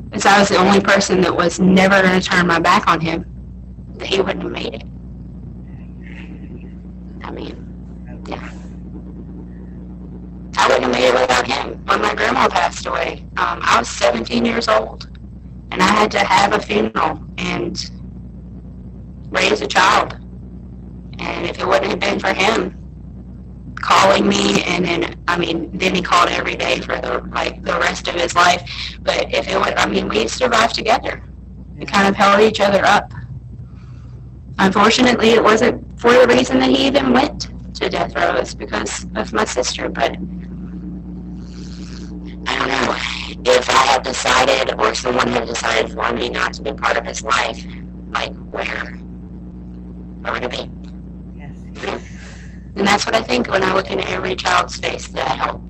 S4: because I was the only person that was never going to turn my back on him, that he wouldn't have made it. I mean, yeah. I wouldn't have made it without him. When my grandma passed away, I was 17 years old, and I had to have a funeral and raise a child. And if it wouldn't have been for him calling me, and then he called every day for the rest of his life. But if it would, we survived together. We kind of held each other up. Unfortunately, it wasn't for the reason that he even went to death row. It's because of my sister. But I don't know. If I had decided, or someone had decided for me not to be part of his life, where would it be?
S3: Yes.
S4: You know? And that's what I think when I look into every child's face that I help.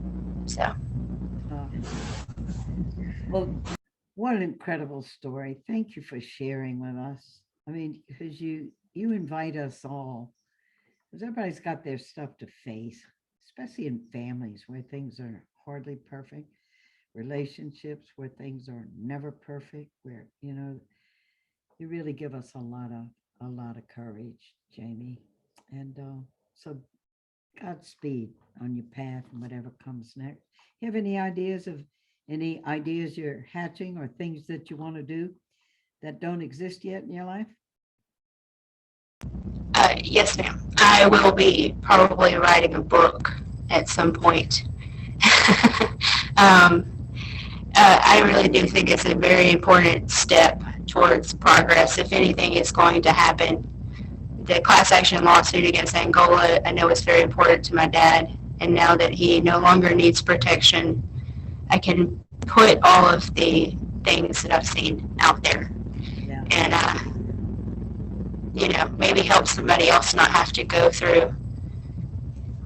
S4: So.
S3: Well, what an incredible story. Thank you for sharing with us. Because you invite us all, because everybody's got their stuff to face, especially in families where things are hardly perfect, relationships where things are never perfect, where, you really give us a lot of courage, Jamie. And so Godspeed on your path and whatever comes next. You have any ideas you're hatching or things that you want to do that don't exist yet in your life?
S4: Yes, ma'am. I will be probably writing a book at some point. I really do think it's a very important step towards progress. If anything is going to happen, the class action lawsuit against Angola, I know is very important to my dad. And now that he no longer needs protection, I can put all of the things that I've seen out there.
S3: Yeah.
S4: And, maybe help somebody else not have to go through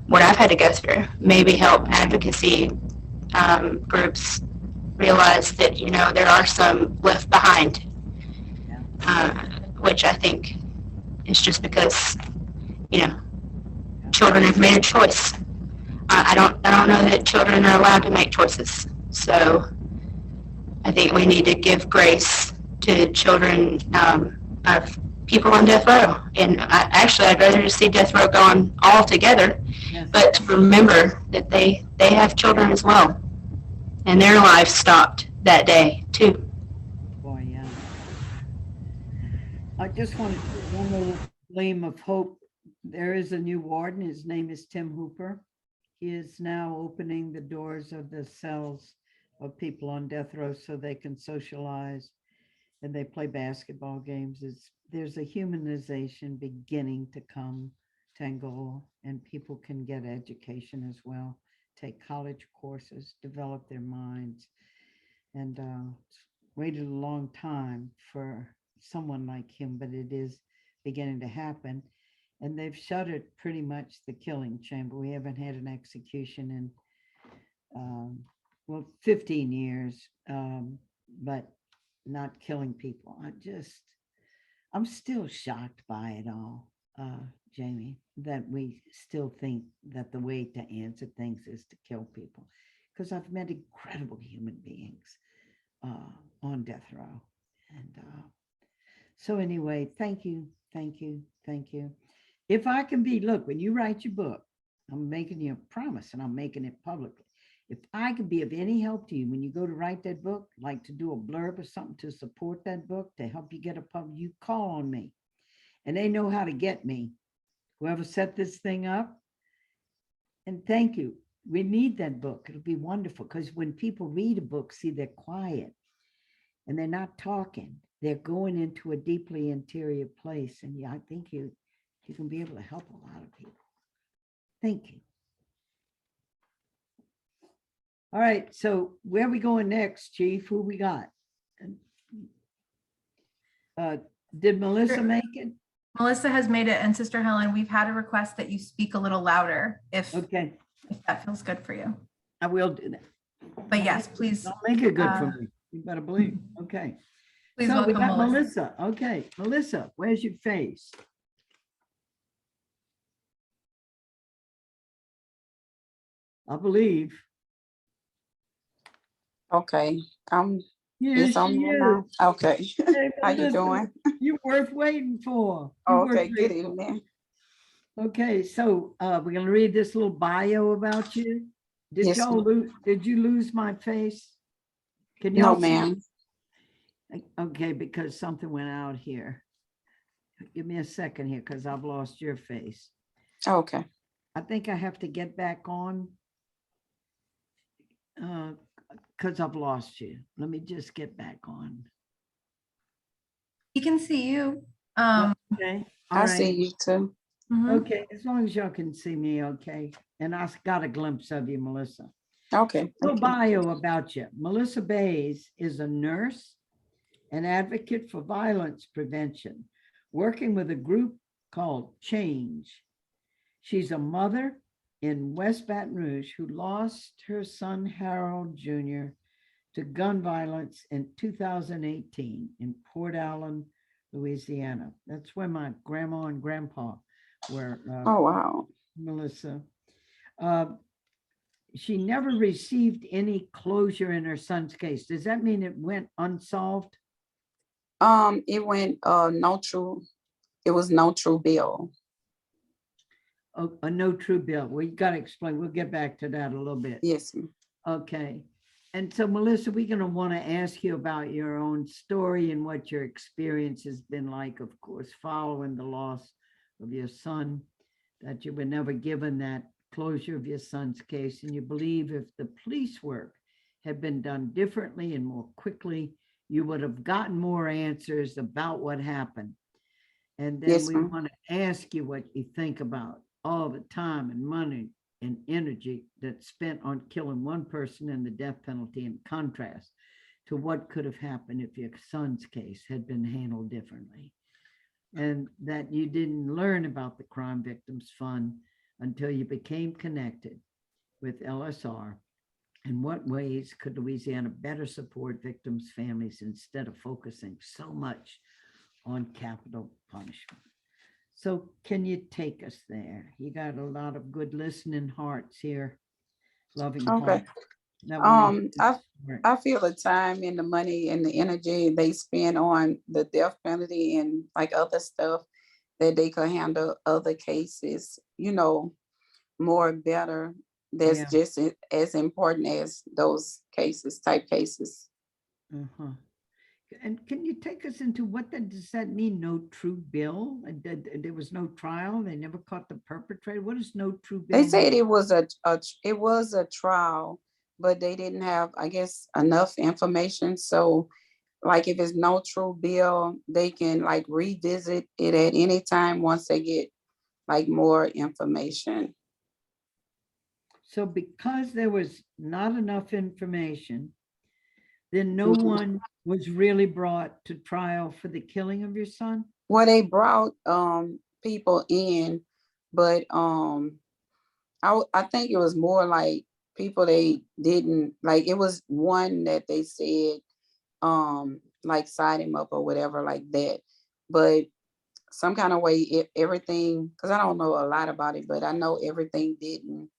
S4: what I've had to go through. Maybe help advocacy groups realize that, there are some left behind, which I think is just because, children have made a choice. I don't know that children are allowed to make choices. So I think we need to give grace to children of people on death row. And I'd rather just see death row gone all together,
S3: Yes.
S4: but to remember that they have children as well. And their lives stopped that day too.
S3: Boy, yeah. I just want to put one little gleam of hope. There is a new warden. His name is Tim Hooper. He is now opening the doors of the cells of people on death row so they can socialize and they play basketball games. There's a humanization beginning to come to Angola, and people can get education as well, take college courses, develop their minds. And waited a long time for someone like him, but it is beginning to happen. And they've shuttered pretty much the killing chamber. We haven't had an execution in 15 years, but not killing people. I'm still shocked by it all, Jamie, that we still think that the way to answer things is to kill people. Because I've met incredible human beings on death row. And so anyway, thank you. If I can be, look, when you write your book, I'm making you a promise and I'm making it publicly. If I could be of any help to you when you go to write that book, like to do a blurb or something to support that book, to help you get a pub, you call on me. And they know how to get me. Whoever set this thing up. And thank you. We need that book. It'll be wonderful, because when people read a book, see, they're quiet and they're not talking. They're going into a deeply interior place. And yeah, I think you can be able to help a lot of people. Thank you. All right, so where are we going next, Chief? Who we got? Did Melissa make it?
S1: Melissa has made it, and Sister Helen, we've had a request that you speak a little louder if
S3: Okay,
S1: that feels good for you.
S3: I will do that.
S1: But yes, please,
S3: Don't make it good for me. You better believe. Okay.
S1: please
S3: So we
S1: welcome
S3: got
S1: Melissa.
S3: Melissa. Okay, Melissa, where's your face? I believe.
S5: Okay,
S3: Yes,
S5: it's on
S3: she
S5: there
S3: is.
S5: now. Okay,
S3: Hey,
S5: how you
S3: Melissa,
S5: doing?
S3: you're worth waiting for. You're worth
S5: Okay, good
S3: waiting for.
S5: evening.
S3: Okay, so we're gonna read this little bio about you. Did
S5: Yes,
S3: y'all
S5: ma'am.
S3: lose? Did you lose my face? Can y'all
S5: No,
S3: see?
S5: ma'am.
S3: Okay, because something went out here. Give me a second here, because I've lost your face.
S5: Okay,
S3: I think I have to get back on. Because I've lost you. Let me just get back on.
S1: He can see you.
S3: Okay, all
S5: I see
S3: right.
S5: you too.
S1: Mhm.
S3: Okay, as long as y'all can see me, okay. And I got a glimpse of you, Melissa.
S5: Okay,
S3: Little
S5: thank you.
S3: bio about you. Melissa Bays is a nurse, an advocate for violence prevention, working with a group called Change. She's a mother in West Baton Rouge who lost her son Harold Jr. to gun violence in 2018 in Port Allen, Louisiana. That's where my grandma and grandpa were,
S5: Oh, wow.
S3: Melissa. She never received any closure in her son's case. Does that mean it went unsolved?
S5: It went, it was no true bill.
S3: A no true bill. Well, you got to explain. We'll get back to that a little bit.
S5: Yes, ma'am.
S3: Okay. And so, Melissa, we're going to want to ask you about your own story and what your experience has been like, of course, following the loss of your son, that you were never given that closure of your son's case. And you believe if the police work had been done differently and more quickly, you would have gotten more answers about what happened. And then
S5: Yes,
S3: we
S5: ma'am.
S3: want to ask you what you think about all the time and money and energy that's spent on killing one person and the death penalty, in contrast to what could have happened if your son's case had been handled differently. And that you didn't learn about the Crime Victims Fund until you became connected with LSR. In what ways could Louisiana better support victims' families instead of focusing so much on capital punishment? So can you take us there? You got a lot of good listening hearts here, loving
S5: Okay.
S3: hearts. that wanna hear the story.
S5: I feel the time and the money and the energy they spend on the death penalty and like other stuff that they could handle other cases, more better. That's
S3: Yeah.
S5: just as important as those type cases.
S3: Uh-huh. And can you take us into does that mean, no true bill? There was no trial. They never caught the perpetrator. What is no true bill?
S5: They said it was a trial, but they didn't have, I guess, enough information. So like if it's no true bill, they can like revisit it at any time once they get like more information.
S3: So because there was not enough information, then no
S5: Mhm.
S3: one was really brought to trial for the killing of your son?
S5: Well, they brought people in, but I think it was more like people they didn't like. It was one that they said like side him up or whatever like that, but some kind of way everything, because I don't know a lot about it, but I know everything didn't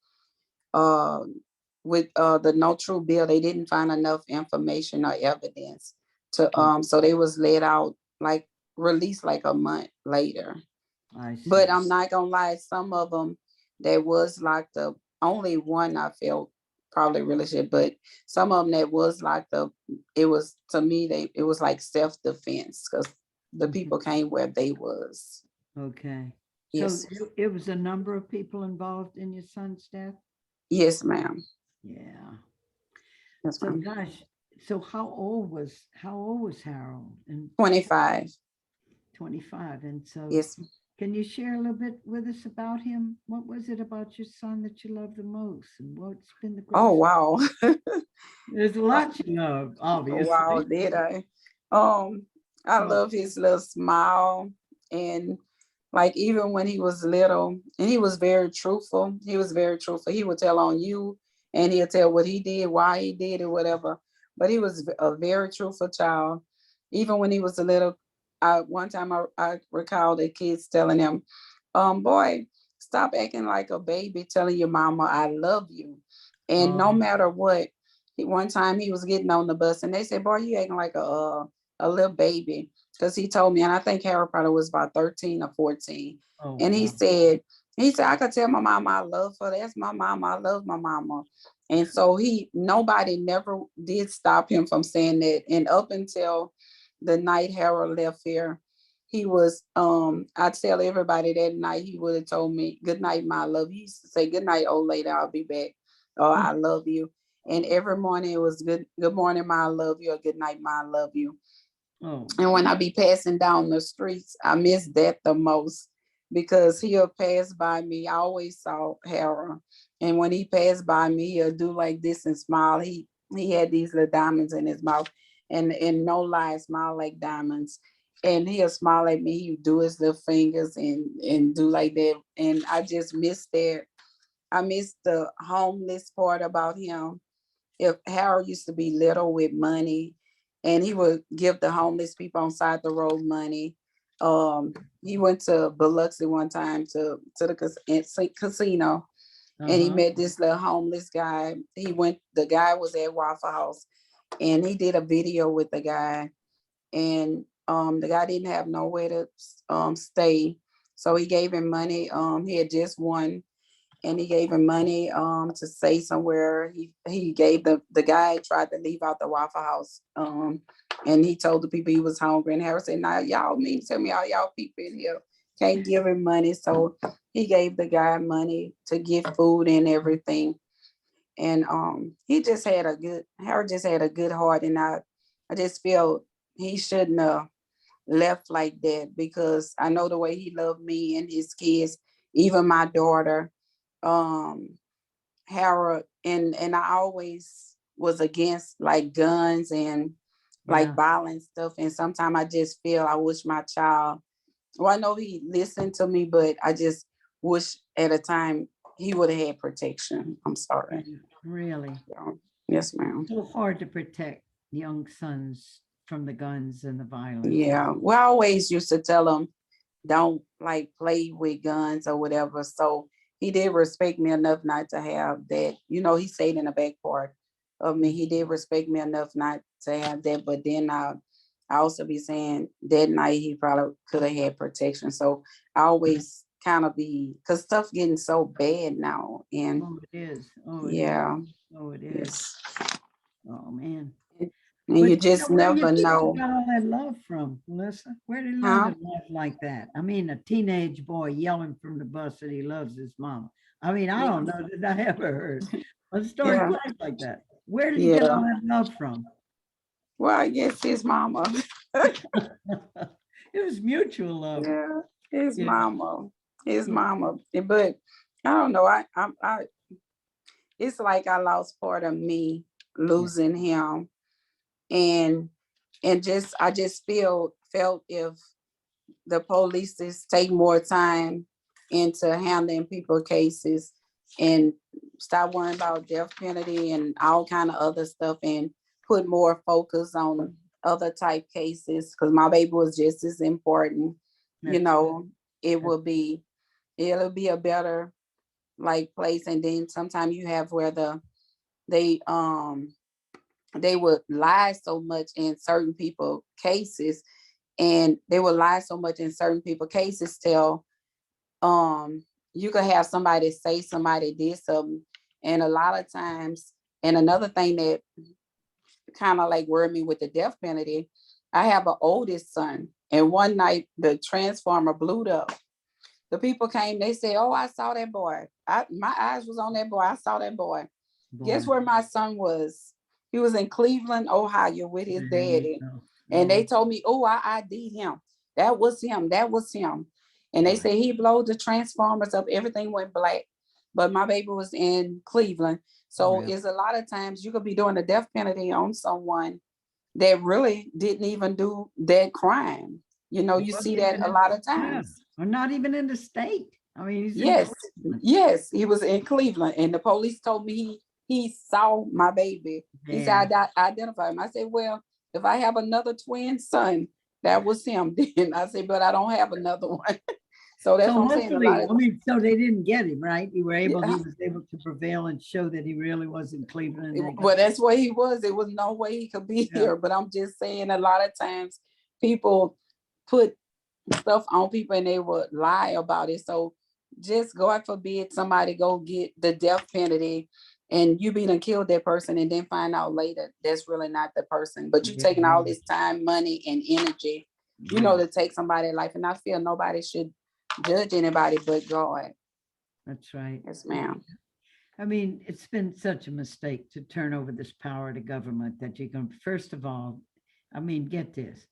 S5: with the no true bill, they didn't find enough information or evidence to so they was let out, like released like a month later.
S3: I see.
S5: But I'm not gonna lie, some of them that was locked up, only one I felt probably really should, but some of them that was locked up, it was, to me, it was like self-defense because the people came where they was.
S3: Okay.
S5: Yes.
S3: So it was a number of people involved in your son's death?
S5: Yes, ma'am.
S3: Yeah.
S5: Yes,
S3: So
S5: ma'am.
S3: gosh, so how old was Harold? And
S5: 25.
S3: 25. And so
S5: Yes.
S3: can you share a little bit with us about him? What was it about your son that you love the most? And what's been the
S5: Oh,
S3: greatest?
S5: wow.
S3: There's a lot you love, obviously.
S5: Wow, did I? I
S3: Oh,
S5: love his little smile, and like even when he was little, and he was very truthful. He was very truthful. He would tell on you, and he'll tell what he did, why he did it, whatever. But he was a very truthful child. Even when he was a little, one time I recall the kids telling him, boy, stop acting like a baby, telling your mama I love you. And no matter what, one time he was getting on the bus and they said, boy, you acting like a little baby. Because he told me, and I think Harold probably was about 13 or 14.
S3: oh,
S5: And
S3: wow.
S5: he said, I could tell my mama I love her. That's my mama. I love my mama. And so nobody never did stop him from saying that. And up until the night Harold left here, he was, I tell everybody that night, he would have told me, good night, my love. He used to say, good night, old lady, I'll be back. Or I love you. And every morning it was good morning, my I love you, or good night, my I love you.
S3: Oh,
S5: And when I be passing down the streets, I miss that the most because he'll pass by me. I always saw Harold. And when he passed by me, he'll do like this and smile. He had these little diamonds in his mouth and no lie, smile like diamonds. And he'll smile at me. He'd do his little fingers and do like that. And I just miss that. I miss the homeless part about him. If Harold used to be little with money and he would give the homeless people on side the road money. He went to Biloxi one time to the casino and he met this little homeless guy. The guy was at Waffle House and he did a video with the guy and the guy didn't have nowhere to stay. So he gave him money. He had just won and he gave him money to stay somewhere. He gave the guy tried to leave out the Waffle House. And he told the people he was hungry. And Harry said, now y'all mean to tell me all y'all people in here can't give him money. So he gave the guy money to get food and everything. And Harry just had a good heart. And I just feel he shouldn't have left like that because I know the way he loved me and his kids, even my daughter. Harold and I always was against like guns and like violent stuff. And sometimes I just feel I wish my child, well, I know he listened to me, but I just wish at a time he would have had protection. I'm sorry.
S3: really?
S5: So, yes, ma'am.
S3: So hard to protect young sons from the guns and the violence.
S5: Yeah. Well, I always used to tell him, don't like play with guns or whatever. So he did respect me enough not to have that. He stayed in the back part of me. He did respect me enough not to have that. But then I also be saying that night he probably could have had protection. So I always kind of because stuff getting so bad now. And
S3: Oh, it is. Oh, it
S5: yeah.
S3: is. Oh, it is.
S5: Yes.
S3: Oh, man.
S5: And you just
S3: where
S5: never
S3: you
S5: know.
S3: got all that love from, Melissa? Where did you learn to love like that? I mean, a teenage boy yelling from the bus that he loves his mom. I mean, I don't know that I ever heard a story
S5: Yeah.
S3: quite like that. Where did you get all that love from?
S5: Well, I guess his mama.
S3: It was mutual love.
S5: Yeah, his
S3: Yeah.
S5: mama. His
S3: Yeah.
S5: mama. But I don't know. I it's like I lost part of me losing him. And I just felt if the police just take more time into handling people cases and stop worrying about death penalty and all kind of other stuff and put more focus on other type cases because my baby was just as important. It'll be a better like place. And then sometimes you have where they would lie so much in certain people cases, and they would lie so much in certain people cases till you could have somebody say somebody did something, and a lot of times And another thing that kind of like worried me with the death penalty, I have an oldest son, and one night the transformer blew up. The people came, they said, "Oh, I saw that boy. My eyes was on that boy. I saw that boy." Guess
S3: Boy.
S5: where my son was? He was in Cleveland, Ohio with his
S3: There you
S5: daddy.
S3: go.
S5: And they told me, "Oh, I ID'd him. That was him. That was him." And they
S3: Right.
S5: said he blowed the transformers up. Everything went black. But my baby was in Cleveland. So
S3: Yeah.
S5: it's a lot of times you could be doing a death penalty on someone that really didn't even do that crime. You know, you see
S3: Wasn't
S5: that
S3: even
S5: a
S3: in-
S5: lot of
S3: yeah,
S5: times.
S3: or not even in the state. I mean, he's in
S5: Yes,
S3: Cleveland.
S5: yes, he was in Cleveland, and the police told me he saw my baby. He said
S3: Yeah.
S5: I identified him. I said, "Well, if I have another twin son, that was him." Then I said, "But I don't have another one." So that's
S3: So
S5: what I'm saying. A lot
S3: hopefully,
S5: of
S3: I mean, so they didn't get him, right? He
S5: yeah,
S3: was able to prevail and show that he really was in Cleveland. And they got-
S5: well, that's where he was. There was no way he could be
S3: Yeah.
S5: here. But I'm just saying, a lot of times people put stuff on people and they would lie about it. So just God forbid somebody go get the death penalty and you be done killed that person and then find out later that's really not the person. But you taking all this time, money, and energy, you know, to take somebody's life. And I feel nobody should judge anybody but God.
S3: That's right.
S5: Yes, ma'am.
S3: I mean, it's been such a mistake to turn over this power to government that you can, first of all, I mean, get this.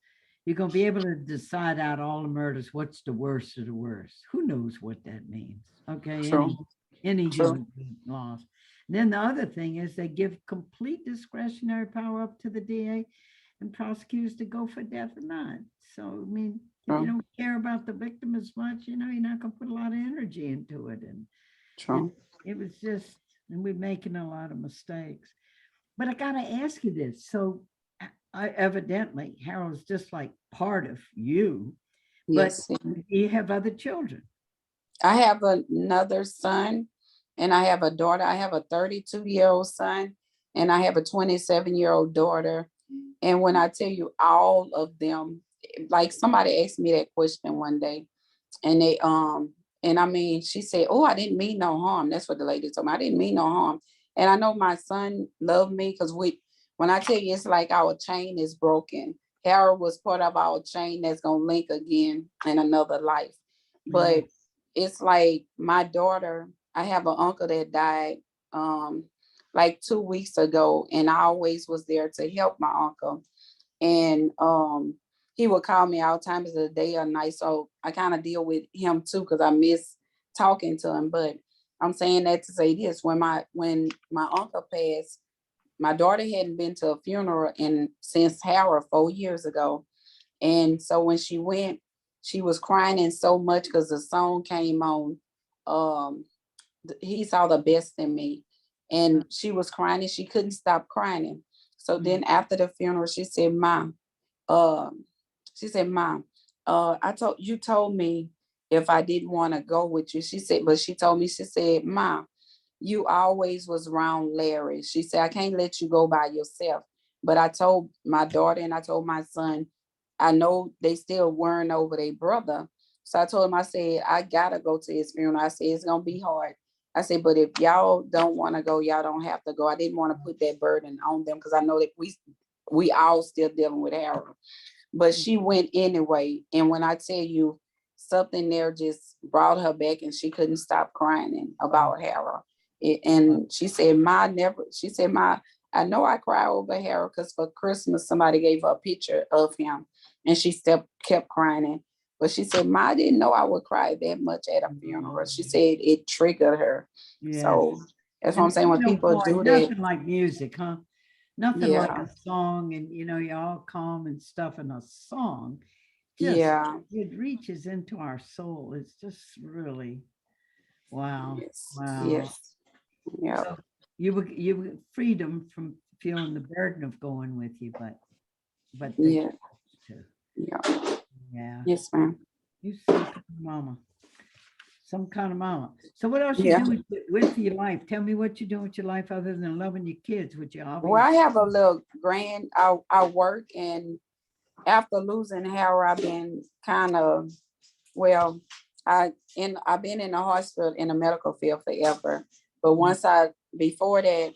S3: You're going to be able to decide out all the murders. What's the worst of the worst? Who knows what that means? Okay.
S5: True.
S3: Any
S5: True.
S3: human being laws. Then the other thing is they give complete discretionary power up to the DA and prosecutors to go for death or not. So, I mean,
S5: True.
S3: you don't care about the victim as much, you know, you're not going to put a lot of energy into it. And
S5: True.
S3: it was just, and we're making a lot of mistakes. But I got to ask you this. So I evidently, Harold's just like part of you, but
S5: Yes.
S3: you have other children.
S5: I have another son and I have a daughter. I have a 32-year-old son and I have a 27-year-old daughter. And when I tell you all of them, like somebody asked me that question one day and and I mean, she said, "Oh, I didn't mean no harm." That's what the lady told me. I didn't mean no harm. And I know my son loved me because when I tell you, it's like our chain is broken. Harold was part of our chain that's going to link again in another life. But it's like my daughter, I have an uncle that died like 2 weeks ago, and I always was there to help my uncle. And he would call me all times of the day or night. So I kind of deal with him too because I miss talking to him. But I'm saying that to say this: when my uncle passed, my daughter hadn't been to a funeral since Harold 4 years ago. And so when she went, she was crying in so much because the song came on. He saw the best in me, and she was crying and she couldn't stop crying. So then after the funeral, she said, "Mom, Mom, you told me if I didn't want to go with you." She said, but she told me, she said, "Mom, you always was around Larry." She said, "I can't let you go by yourself." But I told my daughter and I told my son, I know they still worrying over their brother. So I told him, I said, "I gotta go to his funeral." I said, "It's gonna be hard." I said, "But if y'all don't want to go, y'all don't have to go." I didn't want to put that burden on them because I know that we all still dealing with Harold. But she went anyway. And when I tell you, something there just brought her back and she couldn't stop crying about Harold. And she said, "Ma, I know I cry over Harold because for Christmas, somebody gave her a picture of him and she kept crying. But she said, "Ma, I didn't know I would cry that much at a funeral." She said it triggered her.
S3: Yes.
S5: So that's what I'm saying. When people do that,
S3: nothing like music, huh? Nothing like
S5: yeah,
S3: a song, and you're all calm and stuff, and a song just
S5: yeah,
S3: it reaches into our soul. It's just really wow.
S5: yes,
S3: Wow.
S5: yes, yeah,
S3: So you freedom from feeling the burden of going with you, but they
S5: yeah,
S3: too.
S5: yeah,
S3: Yeah.
S5: yes, ma'am.
S3: You some kind of mama. Some kind of mama. So what else you
S5: Yeah.
S3: do with your life? Tell me what you do with your life other than loving your kids, with your hobbies.
S5: Well, I have a little I work, and after losing Harold, I've been kind of, well, I've been in the hospital in the medical field forever. But before that,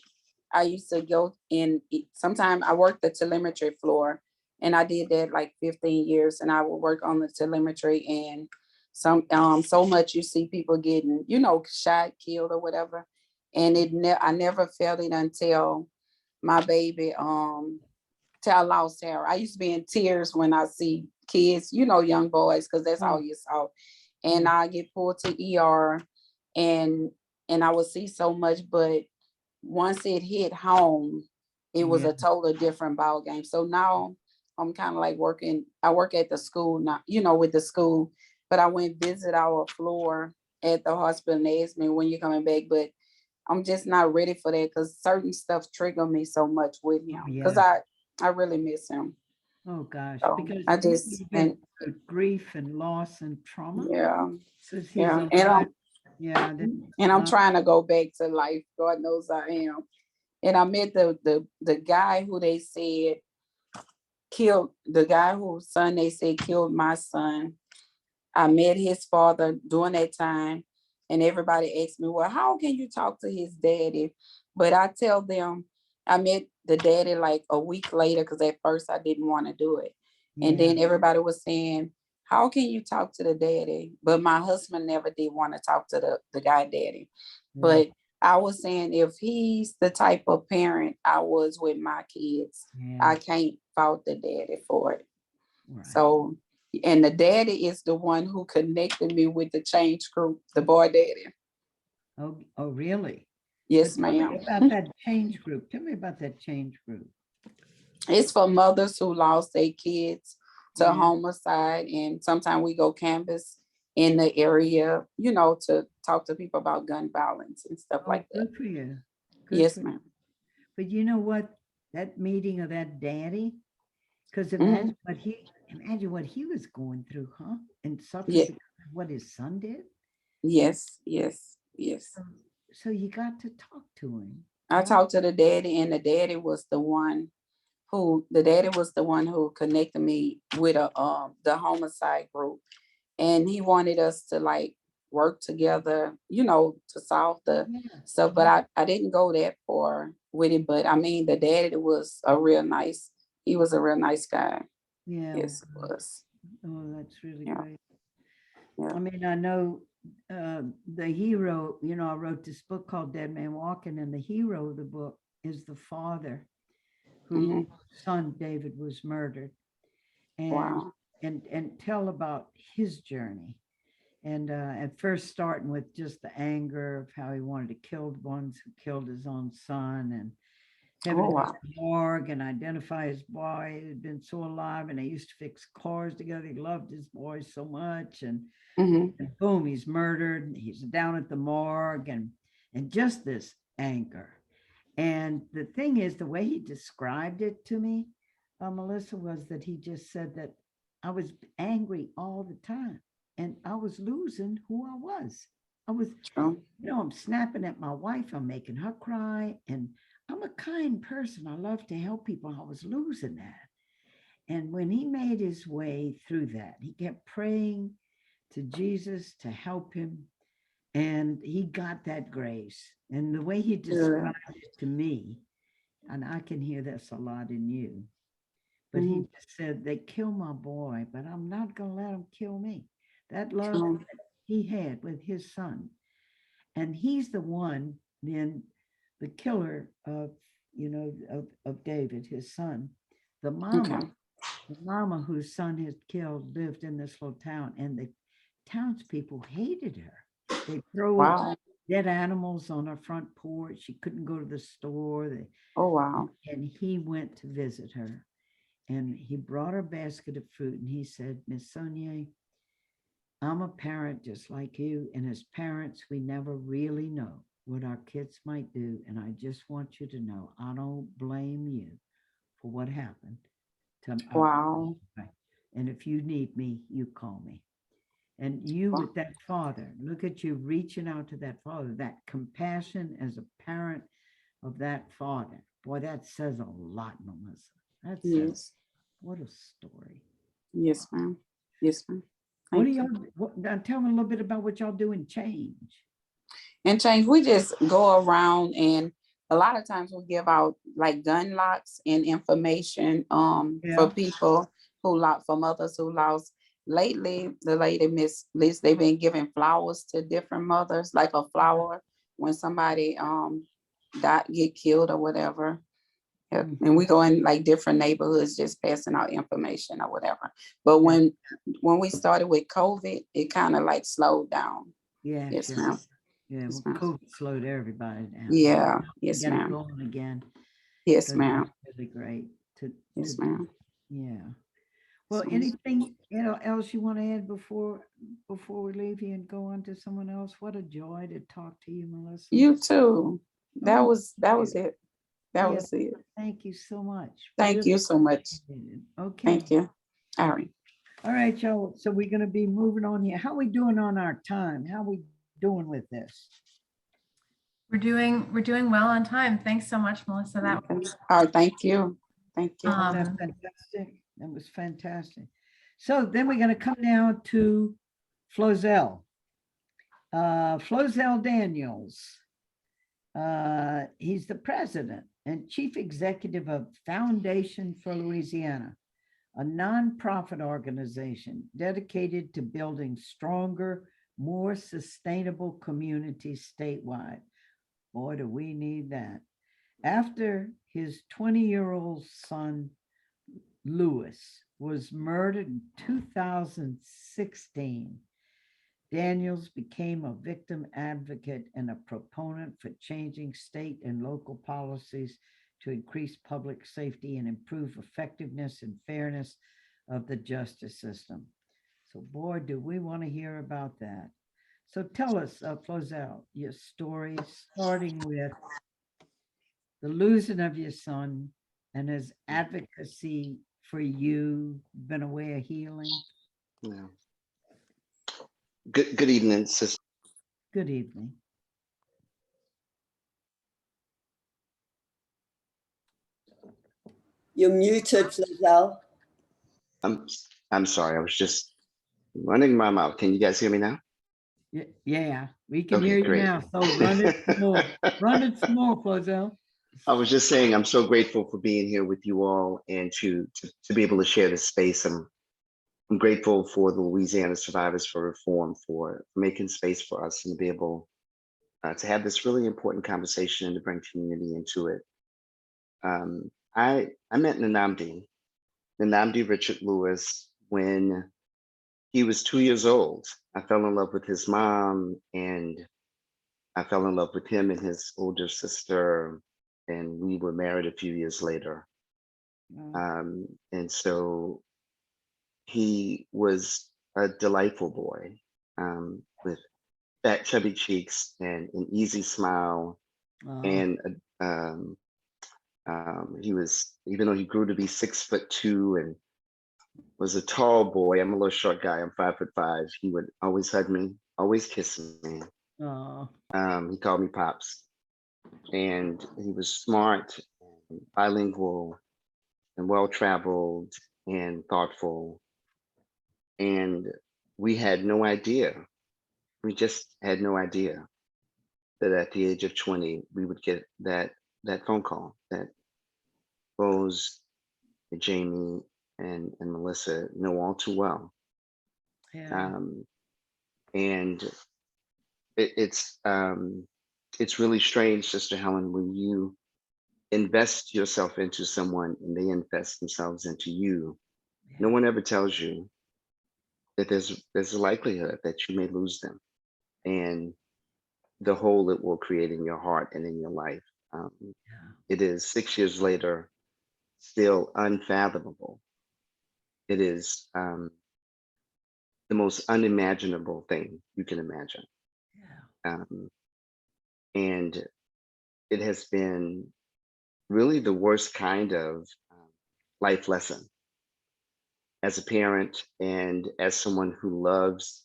S5: I used to go in, sometimes I worked the telemetry floor, and I did that like 15 years, and I would work on the telemetry, and so much you see people getting, shot, killed or whatever. And I never felt it until my baby, till I lost her. I used to be in tears when I see kids, young boys, because that's all you saw. And I get pulled to ER, and I would see so much, but once it hit home, it was a totally different ball game. So now I'm kind of like I work at the school now, with the school, but I went visit our floor at the hospital, and they asked me when you're coming back, but I'm just not ready for that, because certain stuff trigger me so much with him, because I really miss him.
S3: Oh, gosh,
S5: So
S3: because
S5: I just,
S3: you've been through grief and loss and trauma.
S5: yeah,
S3: Since he's
S5: yeah.
S3: alive.
S5: And I'm trying to go back to life. God knows I am. And I met the guy who they said killed, the guy whose son they said killed my son. I met his father during that time, and everybody asked me, well, how can you talk to his daddy? But I tell them I met the daddy like a week later, because at first I didn't want to do it. And then everybody was saying, how can you talk to the daddy? But my husband never did want to talk to the guy daddy. But I was saying, if he's the type of parent I was with my kids, I can't fault the daddy for it.
S3: Right.
S5: So, and the daddy is the one who connected me with the change group, the boy daddy.
S3: Oh, really?
S5: Yes,
S3: Tell me
S5: ma'am.
S3: about that change group. Tell me about that change group.
S5: It's for mothers who lost their kids to homicide, and sometimes we go canvas in the area, to talk to people about gun violence and stuff like that.
S3: Good for you.
S5: Yes, ma'am.
S3: But you know what? That meeting of that daddy, because imagine what he was going through, huh? And suffering because of what his son did.
S5: Yes.
S3: So you got to talk to him.
S5: I talked to the daddy, and the daddy was the one who connected me with the homicide group, and he wanted us to like work together, to solve the stuff. But I didn't go that far with it. But I mean, the daddy was a real nice guy.
S3: Yeah.
S5: Yes, it was.
S3: Oh, that's really great.
S5: Yeah.
S3: I mean, I know the hero, I wrote this book called Dead Man Walking, and the hero of the book is the father whose son David was murdered, and tell about his journey. And at first starting with just the anger of how he wanted to kill the ones who killed his own son, and having to go to the morgue and identify his boy who had been so alive, and they used to fix cars together. He loved his boy so much, and boom, he's murdered. He's down at the morgue, and just this anger. And the thing is, the way he described it to me, Melissa, was that he just said that I was angry all the time, and I was losing who I was. I was, I'm snapping at my wife. I'm making her cry, and I'm a kind person. I love to help people. I was losing that. And when he made his way through that, he kept praying to Jesus to help him. And he got that grace. And the way he described it to me, and I can hear this a lot in you, but he just said, they kill my boy, but I'm not going to let them kill me. That love that he had with his son. And he's the one, then the killer of, of David, his son. The mama whose son had killed lived in this little town, and the townspeople hated her. They throw dead animals on her front porch. She couldn't go to the store. And he went to visit her, and he brought her a basket of fruit, and he said, Miss Sonia, I'm a parent just like you, and as parents, we never really know what our kids might do, and I just want you to know I don't blame you for what happened to and if you need me, you call me. And you with that father, look at you reaching out to that father, that compassion as a parent of that father. Boy, that says a lot, Melissa. That says, what a story.
S5: Yes, ma'am. Yes, ma'am.
S3: What do y'all, now tell me a little bit about what y'all do in Change.
S5: And Change, we just go around, and a lot of times we give out like gun locks and information
S3: Yeah.
S5: for people who lost, for mothers who lost. Lately, the lady Miss Liz, they've been giving flowers to different mothers, like a flower when somebody get killed or whatever. Yep. And we go in like different neighborhoods just passing out information or whatever. But when we started with COVID, it kind of like slowed down.
S3: Yeah.
S5: Yes,
S3: sure.
S5: ma'am.
S3: Yeah,
S5: Yes,
S3: well,
S5: ma'am.
S3: COVID slowed everybody down.
S5: Yeah.
S3: We
S5: Yes,
S3: got it
S5: ma'am.
S3: going again.
S5: Yes,
S3: So
S5: ma'am.
S3: that's really great to
S5: Yes,
S3: do.
S5: ma'am.
S3: Yeah. Well,
S5: Yes, ma'am.
S3: anything else you want to add before we leave here and go on to someone else? What a joy to talk to you, Melissa.
S5: You too. That
S3: Oh,
S5: was it. That
S3: yeah,
S5: was it.
S3: thank you so much.
S5: Thank
S3: Really
S5: you so much.
S3: appreciate it. Okay.
S5: Thank you. All right.
S3: All right, y'all. So we're going to be moving on here. How we doing on our time? How we doing with this?
S1: We're doing well on time. Thanks so much, Melissa. That was
S5: All right. Thank you. Thank you.
S3: Wasn't that fantastic? That was fantastic. So then we're going to come now to Flozell. Flozell Daniels. He's the president and chief executive of Foundation for Louisiana, a nonprofit organization dedicated to building stronger, more sustainable communities statewide. Boy, do we need that. After his 20-year-old son, Louis, was murdered in 2016, Daniels became a victim advocate and a proponent for changing state and local policies to increase public safety and improve effectiveness and fairness of the justice system. So boy, do we want to hear about that. So tell us, Flozell, your story, starting with the losing of your son and his advocacy for you, been a way of healing.
S6: Yeah. Good evening, sister.
S3: Good evening.
S2: You're muted, Flozell.
S6: I'm sorry. I was just running my mouth. Can you guys hear me now?
S3: Yeah, we can
S6: Okay,
S3: hear you
S6: great.
S3: now. So run it some more. Run it some more, Flozell.
S6: I was just saying I'm so grateful for being here with you all and to be able to share this space. I'm grateful for the Louisiana Survivors for Reform for making space for us and to be able to have this really important conversation and to bring community into it. I met Nnamdi Richard Lewis when he was 2 years old. I fell in love with his mom and I fell in love with him and his older sister, and we were married a few years later. And so he was a delightful boy with fat, chubby cheeks and an easy smile. And he was, even though he grew to be 6'2" and was a tall boy, I'm a little short guy, I'm 5'5", he would always hug me, always kiss me. He called me Pops. And he was smart, and bilingual, and well-traveled, and thoughtful. And we had no idea, we just had no idea that at the age of 20, we would get that phone call that Rose, and Jamie, and Melissa know all too well.
S3: Yeah.
S6: And it's really strange, Sister Helen, when you invest yourself into someone and they invest themselves into you. No one ever tells you that there's a likelihood that you may lose them and the hole it will create in your heart and in your life. It is 6 years later, still unfathomable. It is the most unimaginable thing you can imagine. And it has been really the worst kind of life lesson as a parent and as someone who loves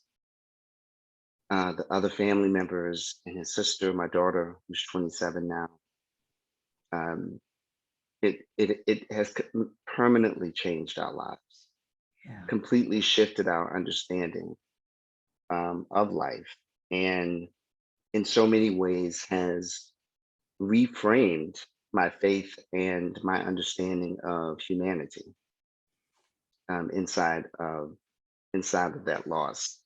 S6: the other family members and his sister, my daughter, who's 27 now. It has permanently changed our lives, completely shifted our understanding of life, and in so many ways has reframed my faith and my understanding of humanity inside of that loss.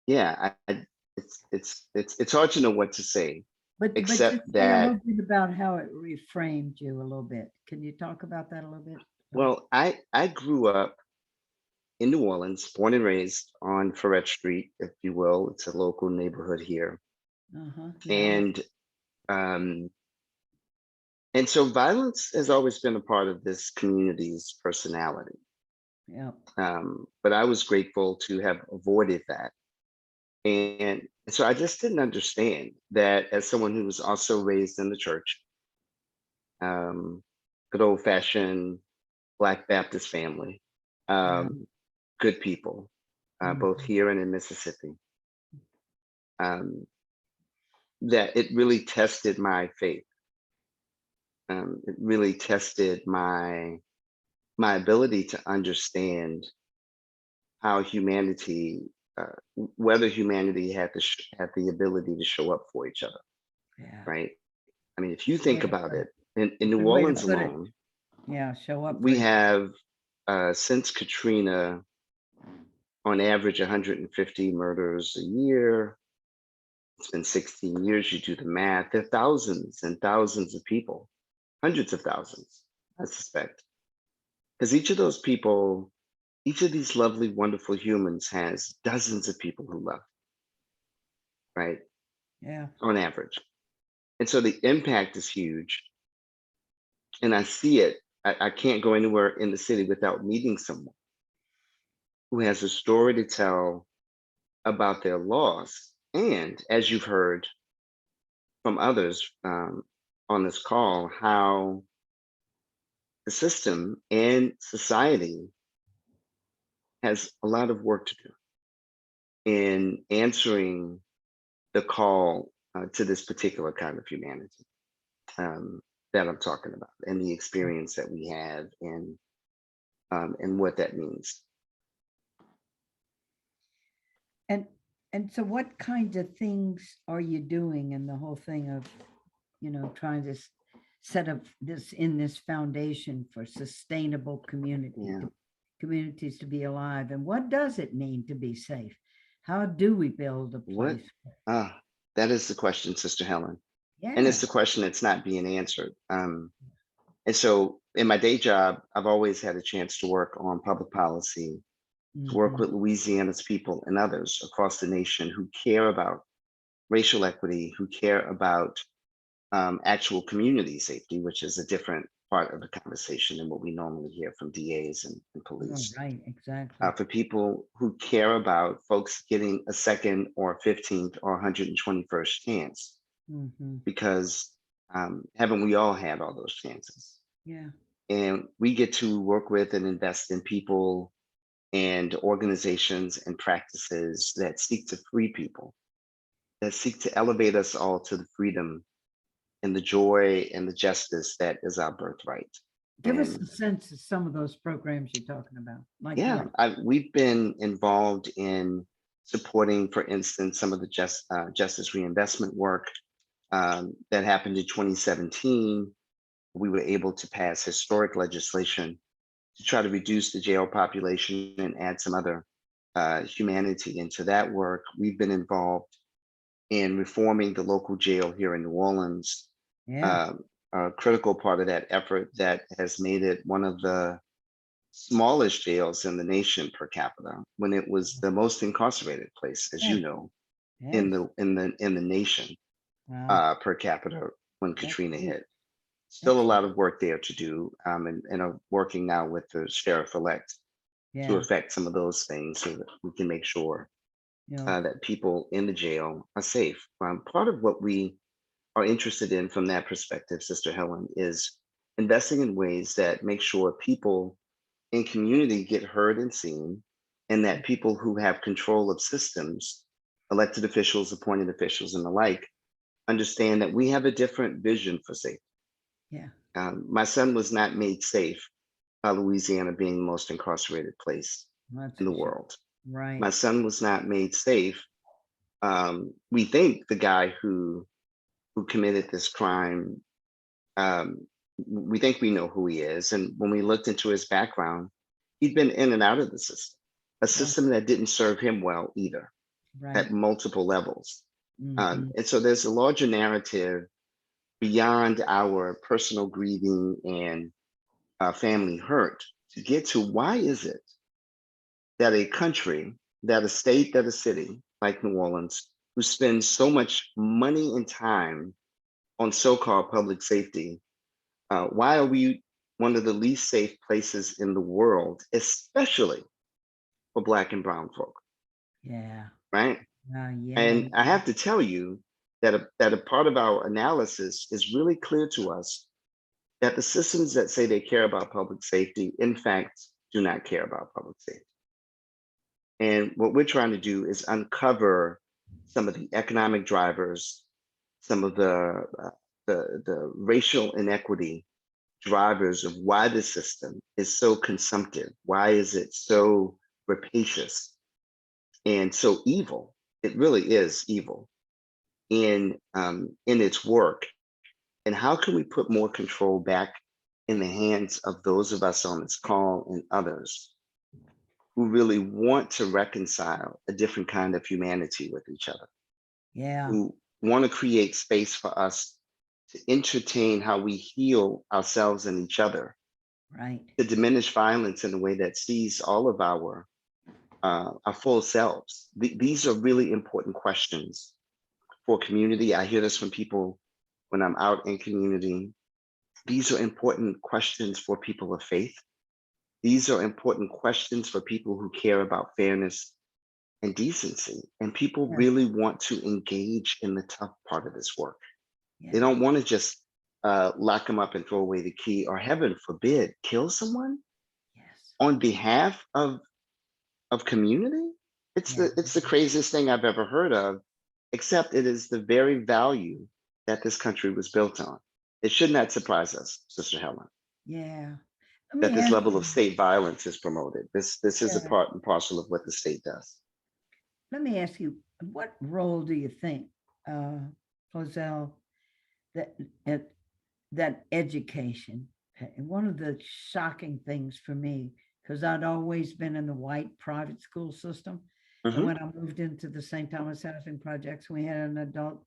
S6: Yeah, it's hard to know what to say,
S3: But just
S6: except
S3: say a
S6: that,
S3: little bit about how it reframed you a little bit. Can you talk about that a little bit?
S6: well, I grew up in New Orleans, born and raised on Ferret Street, if you will. It's a local neighborhood here,
S3: Uh-huh. Yeah.
S6: and um, so violence has always been a part of this community's personality.
S3: Yeah.
S6: But I was grateful to have avoided that. And so I just didn't understand that as someone who was also raised in the church, good old fashioned Black Baptist family, good people, both here and in Mississippi, that it really tested my faith. It really tested my ability to understand how humanity, whether humanity had the ability to show up for each other,
S3: Yeah.
S6: right? I mean, if you
S3: Way
S6: think
S3: to
S6: about
S3: put
S6: it,
S3: it.
S6: in New
S3: Good way to
S6: Orleans
S3: put it.
S6: alone,
S3: Yeah. Show up.
S6: we
S3: for-
S6: have since Katrina, on average, 150 murders a year. It's been 16 years. You do the math. There are thousands and thousands of people, hundreds of thousands, I suspect, because each of those people, each of these lovely, wonderful humans has dozens of people who love, right?
S3: Yeah.
S6: On average. And so the impact is huge. And I see it. I can't go anywhere in the city without meeting someone who has a story to tell about their loss. And as you've heard from others on this call, how the system and society has a lot of work to do in answering the call to this particular kind of humanity that I'm talking about, and the experience that we have, and what that means.
S3: And so what kinds of things are you doing in the whole thing of, trying to set up this foundation for sustainable
S6: Yeah.
S3: communities to be alive? And what does it mean to be safe? How do we build a
S6: What?
S3: place?
S6: That is the question, Sister Helen.
S3: Yeah.
S6: And it's the question that's not being answered. And so in my day job, I've always had a chance to work on public policy, to work with Louisiana's people and others across the nation who care about racial equity, who care about actual community safety, which is a different part of the conversation than what we normally hear from DAs and police.
S3: Right, exactly.
S6: For people who care about folks getting a second or 15th or 121st chance, because haven't we all had all those chances?
S3: Yeah.
S6: And we get to work with and invest in people and organizations and practices that seek to free people, that seek to elevate us all to the freedom and the joy and the justice that is our birthright.
S3: Give us a sense of some of those programs you're talking about. Like what?
S6: We've been involved in supporting, for instance, some of the justice reinvestment work that happened in 2017. We were able to pass historic legislation to try to reduce the jail population and add some other humanity into that work. We've been involved in reforming the local jail here in New Orleans.
S3: Yeah.
S6: A critical part of that effort that has made it one of the smallest jails in the nation per capita, when it was the most incarcerated place, as you know, in the nation per capita when Katrina hit. Still a lot of work there to do, and are working now with the sheriff-elect to affect some of those things so that we can make sure that people in the jail are safe. Part of what we are interested in from that perspective, Sister Helen, is investing in ways that make sure people in community get heard and seen, and that people who have control of systems, elected officials, appointed officials, and the like, understand that we have a different vision for safety.
S3: Yeah.
S6: My son was not made safe by Louisiana being the most incarcerated place in the world.
S3: Right.
S6: My son was not made safe. We think the guy who who committed this crime, we think we know who he is. And when we looked into his background, he'd been in and out of the system, a system that didn't serve him well either
S3: Right.
S6: at multiple levels.
S3: Mhm.
S6: And so there's a larger narrative beyond our personal grieving and family hurt to get to why is it that a country, that a state, that a city like New Orleans, who spends so much money and time on so-called public safety, why are we one of the least safe places in the world, especially for Black and Brown folk,
S3: Yeah.
S6: right?
S3: Yeah.
S6: And I have to tell you that a part of our analysis is really clear to us that the systems that say they care about public safety, in fact, do not care about public safety. And what we're trying to do is uncover some of the economic drivers, some of the racial inequity drivers of why the system is so consumptive. Why is it so rapacious and so evil? It really is evil in its work. And how can we put more control back in the hands of those of us on this call and others who really want to reconcile a different kind of humanity with each other,
S3: Yeah.
S6: who want to create space for us to entertain how we heal ourselves and each other,
S3: Right.
S6: to diminish violence in a way that sees all of our full selves. These are really important questions for community. I hear this from people when I'm out in community. These are important questions for people of faith. These are important questions for people who care about fairness and decency. And people
S3: Yeah.
S6: really want to engage in the tough part of this work. They
S3: Yeah.
S6: don't want to just lock them up and throw away the key, or heaven forbid, kill someone
S3: Yes.
S6: on behalf of community. It's
S3: Yeah.
S6: the craziest thing I've ever heard of, except it is the very value that this country was built on. It should not surprise us, Sister Helen,
S3: Yeah. Let
S6: that
S3: me
S6: this
S3: ask
S6: level
S3: you,
S6: of state violence is promoted. This is a
S3: yeah,
S6: part and parcel of what the state does.
S3: let me ask you, what role do you think, Roselle, that at that education, and one of the shocking things for me, because I'd always been in the white private school system. And
S6: Mhm.
S3: when I moved into the St. Thomas Housing Projects, we had an adult,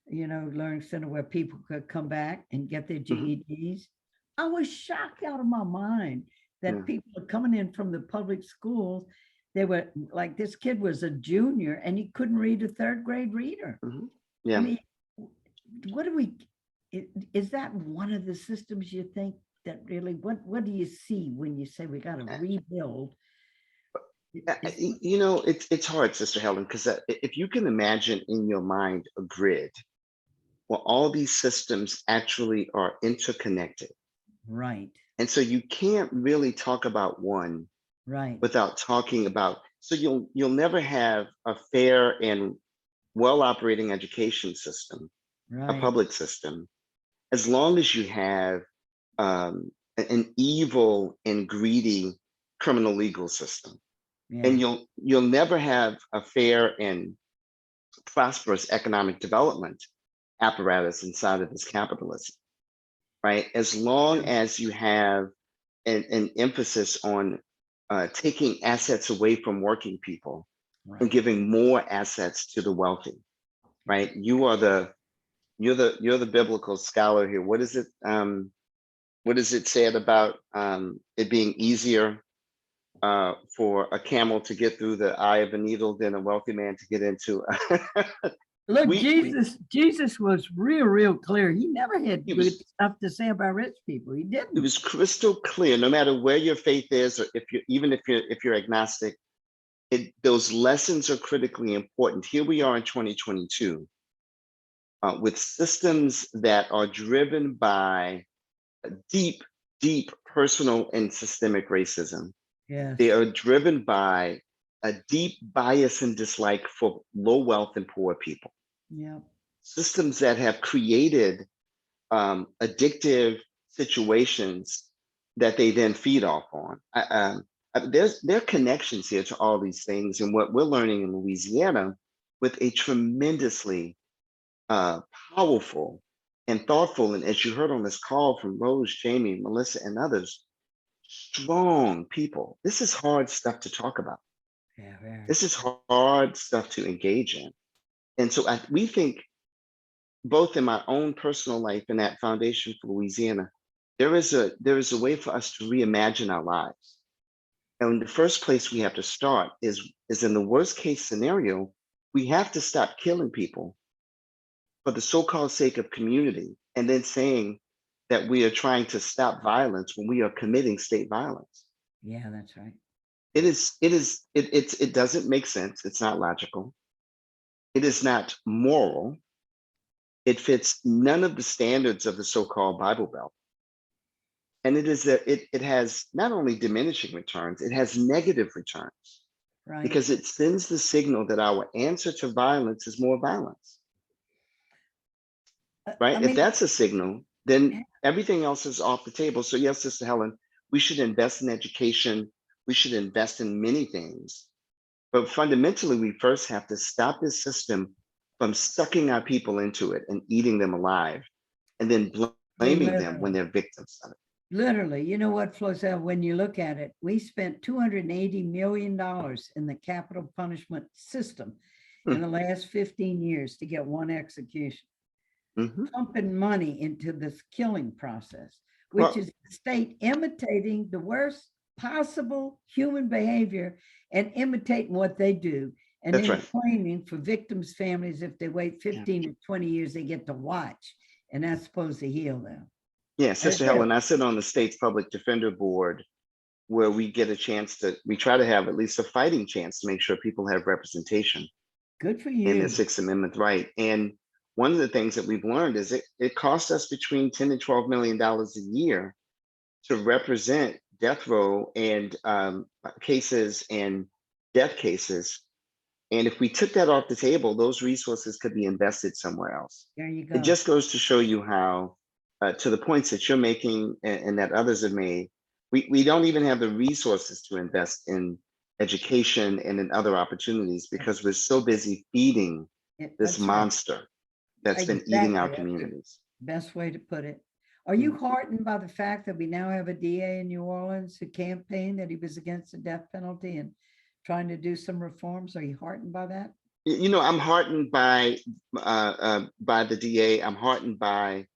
S3: learning center where people could come back and get their GEDs. I was shocked out of my mind that
S6: Yeah.
S3: people are coming in from the public schools. They were like, this kid was a junior and he couldn't read a third grade reader.
S6: Mhm.
S3: I
S6: Yeah.
S3: mean, what do we, is that one of the systems you think that really, what do you see when you say we got to rebuild?
S6: It's hard, Sister Helen, because if you can imagine in your mind a grid where all these systems actually are interconnected.
S3: Right,
S6: And so you can't really talk about one
S3: right,
S6: without talking about, so you'll never have a fair and well operating education system, a
S3: right.
S6: public system, as long as you have an evil and greedy criminal legal system.
S3: Yeah,
S6: And you'll never have a fair and prosperous economic development apparatus inside of this capitalism, right? As long as you have an emphasis on taking assets away from working people and
S3: right.
S6: giving more assets to the wealthy, right? You're the biblical scholar here. What is it? What is it said about it being easier for a camel to get through the eye of a needle than a wealthy man to get into?
S3: Look,
S6: we
S3: Jesus was real clear. He never had
S6: he
S3: good
S6: was
S3: stuff to say about rich people. He
S6: it
S3: didn't.
S6: was crystal clear. No matter where your faith is, or if you're agnostic, those lessons are critically important. Here we are in 2022 with systems that are driven by deep personal and systemic racism.
S3: Yes.
S6: They are driven by a deep bias and dislike for low wealth and poor people.
S3: Yeah.
S6: Systems that have created addictive situations that they then feed off on. There are connections here to all these things, and what we're learning in Louisiana with a tremendously powerful and thoughtful. And as you heard on this call from Rose, Jamie, Melissa, and others, strong people. This is hard stuff to talk about.
S3: Yeah, very.
S6: This is hard stuff to engage in. And so we think, both in my own personal life and at Foundation for Louisiana, there is a way for us to reimagine our lives. And the first place we have to start is in the worst case scenario, we have to stop killing people for the so-called sake of community, and then saying that we are trying to stop violence when we are committing state violence.
S3: Yeah, that's right.
S6: It doesn't make sense. It's not logical. It is not moral. It fits none of the standards of the so-called Bible Belt. And it has not only diminishing returns, it has negative returns,
S3: Right.
S6: because it sends the signal that our answer to violence is more violence. Right?
S3: I
S6: If
S3: mean,
S6: that's a signal, then everything else is off the table. So yes, Sister Helen, we should invest in education. We should invest in many things. But fundamentally, we first have to stop this system from sucking our people into it and eating them alive, and then blaming them when they're victims of it.
S3: literally, you know what, Flozell, when you look at it, we spent $280 million in the capital punishment system in the last 15 years to get one execution. Pumping money into this killing process, which is the state imitating the worst possible human behavior and imitating what they do. And then claiming for victims' families, if they wait 15 to 20 years, they get to watch. And that's supposed to heal them.
S6: Yeah, Sister Helen, I sit on the state's public defender board, where we get a chance we try to have at least a fighting chance to make sure people have representation.
S3: Good for you.
S6: In the Sixth Amendment right. And one of the things that we've learned is it costs us between $10 and $12 million a year to represent death row and cases and death cases. And if we took that off the table, those resources could be invested somewhere else.
S3: There you go.
S6: It just goes to show you how, to the points that you're making and that others have made, we don't even have the resources to invest in education and in other opportunities, because we're so busy feeding this monster that's been eating our communities.
S3: Best way to put it. Are you heartened by the fact that we now have a DA in New Orleans who campaigned that he was against the death penalty and trying to do some reforms? Are you heartened by that?
S6: You know, I'm heartened by the DA. I'm heartened by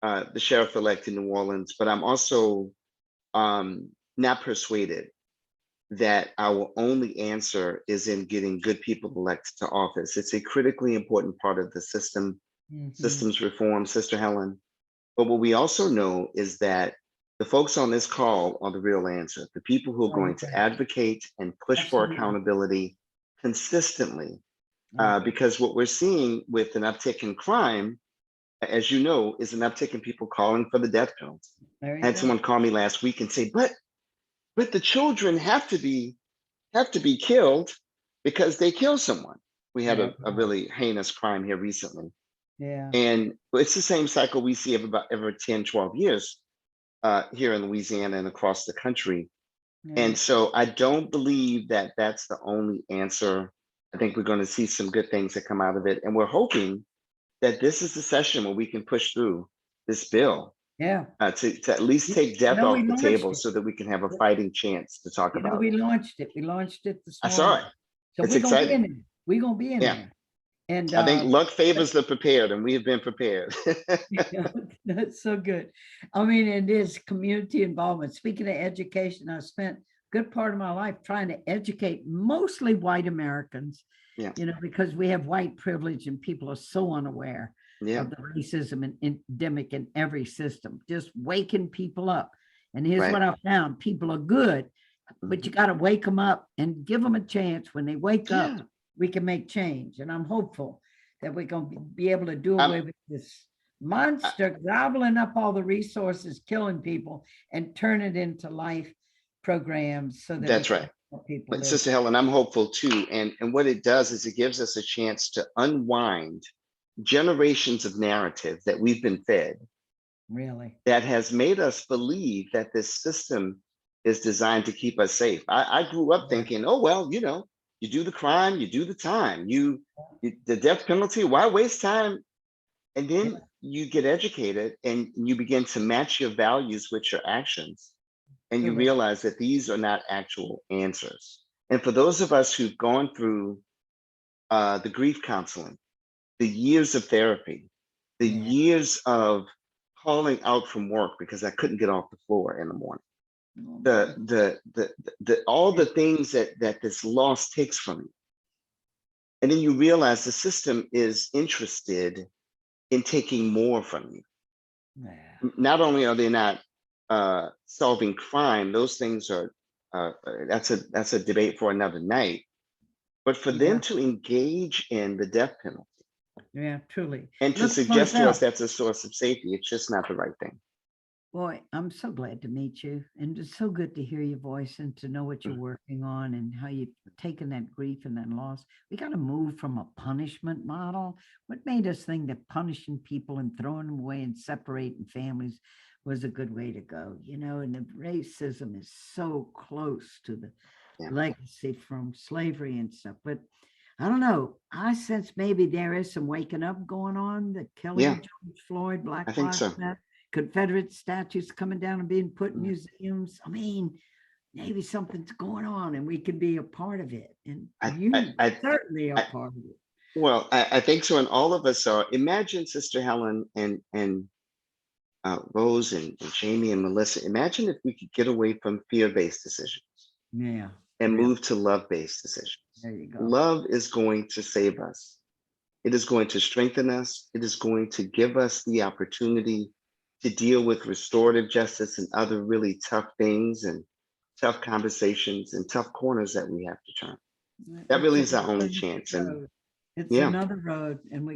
S6: the sheriff-elect in New Orleans, but I'm also not persuaded that our only answer is in getting good people elected to office. It's a critically important part of the systems reform, Sister Helen. But what we also know is that the folks on this call are the real answer. The people who are going to advocate and push for accountability consistently. Because what we're seeing with an uptick in crime, as you know, is an uptick in people calling for the death penalty. I had someone call me last week and say, but the children have to be killed because they kill someone. We had a really heinous crime here recently.
S3: Yeah.
S6: And it's the same cycle we see every 10, 12 years here in Louisiana and across the country. And so I don't believe that that's the only answer. I think we're going to see some good things that come out of it. And we're hoping that this is the session where we can push through this bill.
S3: Yeah.
S6: To at least take death off the table so that we can have a fighting chance to talk about it.
S3: We launched it. We launched it this morning.
S6: I saw it.
S3: So
S6: it's
S3: we're gonna
S6: exciting.
S3: be in it. We're gonna be in there. And
S6: I think luck favors the prepared, and we have been prepared.
S3: That's so good. I mean, it is community involvement. Speaking of education, I spent a good part of my life trying to educate mostly white Americans, you know, because we have white privilege and people are so unaware of the racism and endemic in every system, just waking people up. And here's what I found. People are good, but you got to wake them up and give them a chance. When they wake up, we can make change. And I'm hopeful that we're going to be able to do away with this monster gobbling up all the resources, killing people, and turn it into life programs so that
S6: that's right.
S3: People
S6: but Sister Helen, I'm hopeful too. And what it does is it gives us a chance to unwind generations of narrative that we've been fed, that has made us believe that this system is designed to keep us safe. I grew up thinking, oh, well, you know, you do the crime, you do the time, the death penalty, why waste time And then you get educated and you begin to match your values with your actions. And you
S3: Correct.
S6: realize that these are not actual answers. And for those of us who've gone through the grief counseling, the years of therapy, the
S3: Yeah.
S6: years of calling out from work because I couldn't get off the floor in the morning, all the things that this loss takes from you. And then you realize the system is interested in taking more from you.
S3: Yeah.
S6: Not only are they not solving crime, those things are that's a debate for another night. But for them
S3: Yeah.
S6: to engage in the death penalty
S3: Yeah, truly.
S6: and to
S3: Look,
S6: suggest to us
S3: Flozell,
S6: that's a source of safety, it's just not the right thing.
S3: boy, I'm so glad to meet you, and it's so good to hear your voice and to know what you're working on and how you've taken that grief and that loss. We got to move from a punishment model. What made us think that punishing people and throwing them away and separating families was a good way to go, you know? And the racism is so close to the
S6: Yeah.
S3: legacy from slavery and stuff. But I don't know. I sense maybe there is some waking up going on. The killing
S6: Yeah.
S3: of George Floyd, Black
S6: I think
S3: Lives
S6: so.
S3: Matter, Confederate statues coming down and being put in
S6: Mm.
S3: museums. I mean, maybe something's going on and we can be a part of it. And
S6: I-
S3: you
S6: I-
S3: certainly are
S6: I-
S3: part of it.
S6: Well, I think so, and all of us are. Imagine Sister Helen and Rose and Jamie and Melissa. Imagine if we could get away from fear-based decisions
S3: Yeah.
S6: and
S3: really.
S6: move to love-based decisions.
S3: There you go.
S6: Love is going to save us. It is going to strengthen us. It is going to give us the opportunity to deal with restorative justice and other really tough things and tough conversations and tough corners that we have to turn. That really is our only
S3: It's
S6: chance.
S3: another
S6: And
S3: road. It's
S6: yeah.
S3: another road, and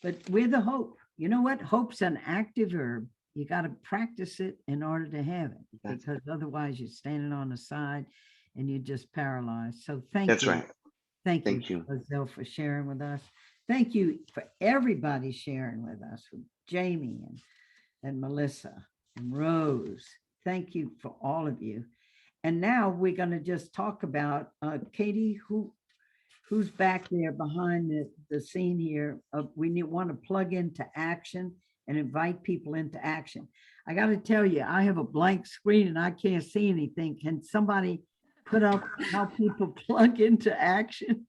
S3: but we're the hope. You know what? Hope's an active verb. You got to practice it in order to have it,
S6: That's
S3: because otherwise you're standing on the side and you're just paralyzed. So thank
S6: That's
S3: you.
S6: right.
S3: Thank
S6: Thank
S3: you,
S6: you.
S3: Roselle, for sharing with us. Thank you for everybody sharing with us, with Jamie and Melissa and Rose. Thank you for all of you. And now we're going to just talk about Katie, who's back there behind the scene here. We want to plug into action and invite people into action. I got to tell you, I have a blank screen and I can't see anything. Can somebody put up how people plug into action?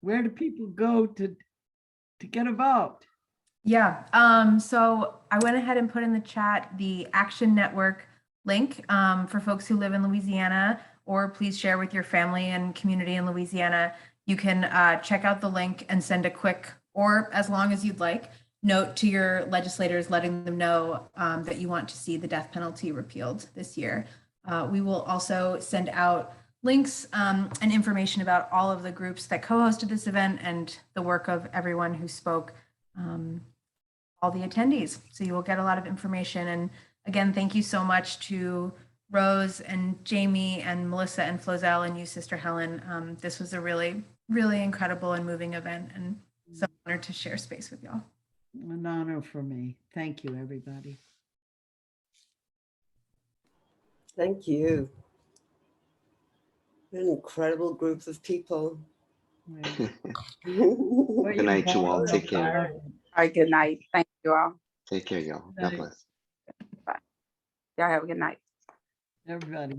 S3: Where do people go to get involved?
S1: Yeah, so I went ahead and put in the chat the Action Network link for folks who live in Louisiana, or please share with your family and community in Louisiana. You can check out the link and send a quick, or as long as you'd like, note to your legislators letting them know that you want to see the death penalty repealed this year. We will also send out links and information about all of the groups that co-hosted this event and the work of everyone who spoke, all the attendees. So you will get a lot of information. And again, thank you so much to Rose and Jamie and Melissa and Flozell and you, Sister Helen. This was a really, really incredible and moving event, and so honored to share space with y'all.
S3: An honor for me. Thank you, everybody.
S2: Thank you. An incredible group of people.
S3: Well,
S6: Good night, you all. Take care.
S5: All right, good night. Thank you all.
S6: Take care, y'all.
S3: Good
S6: God
S3: night.
S6: bless.
S5: Y'all have a good night.
S3: Everybody.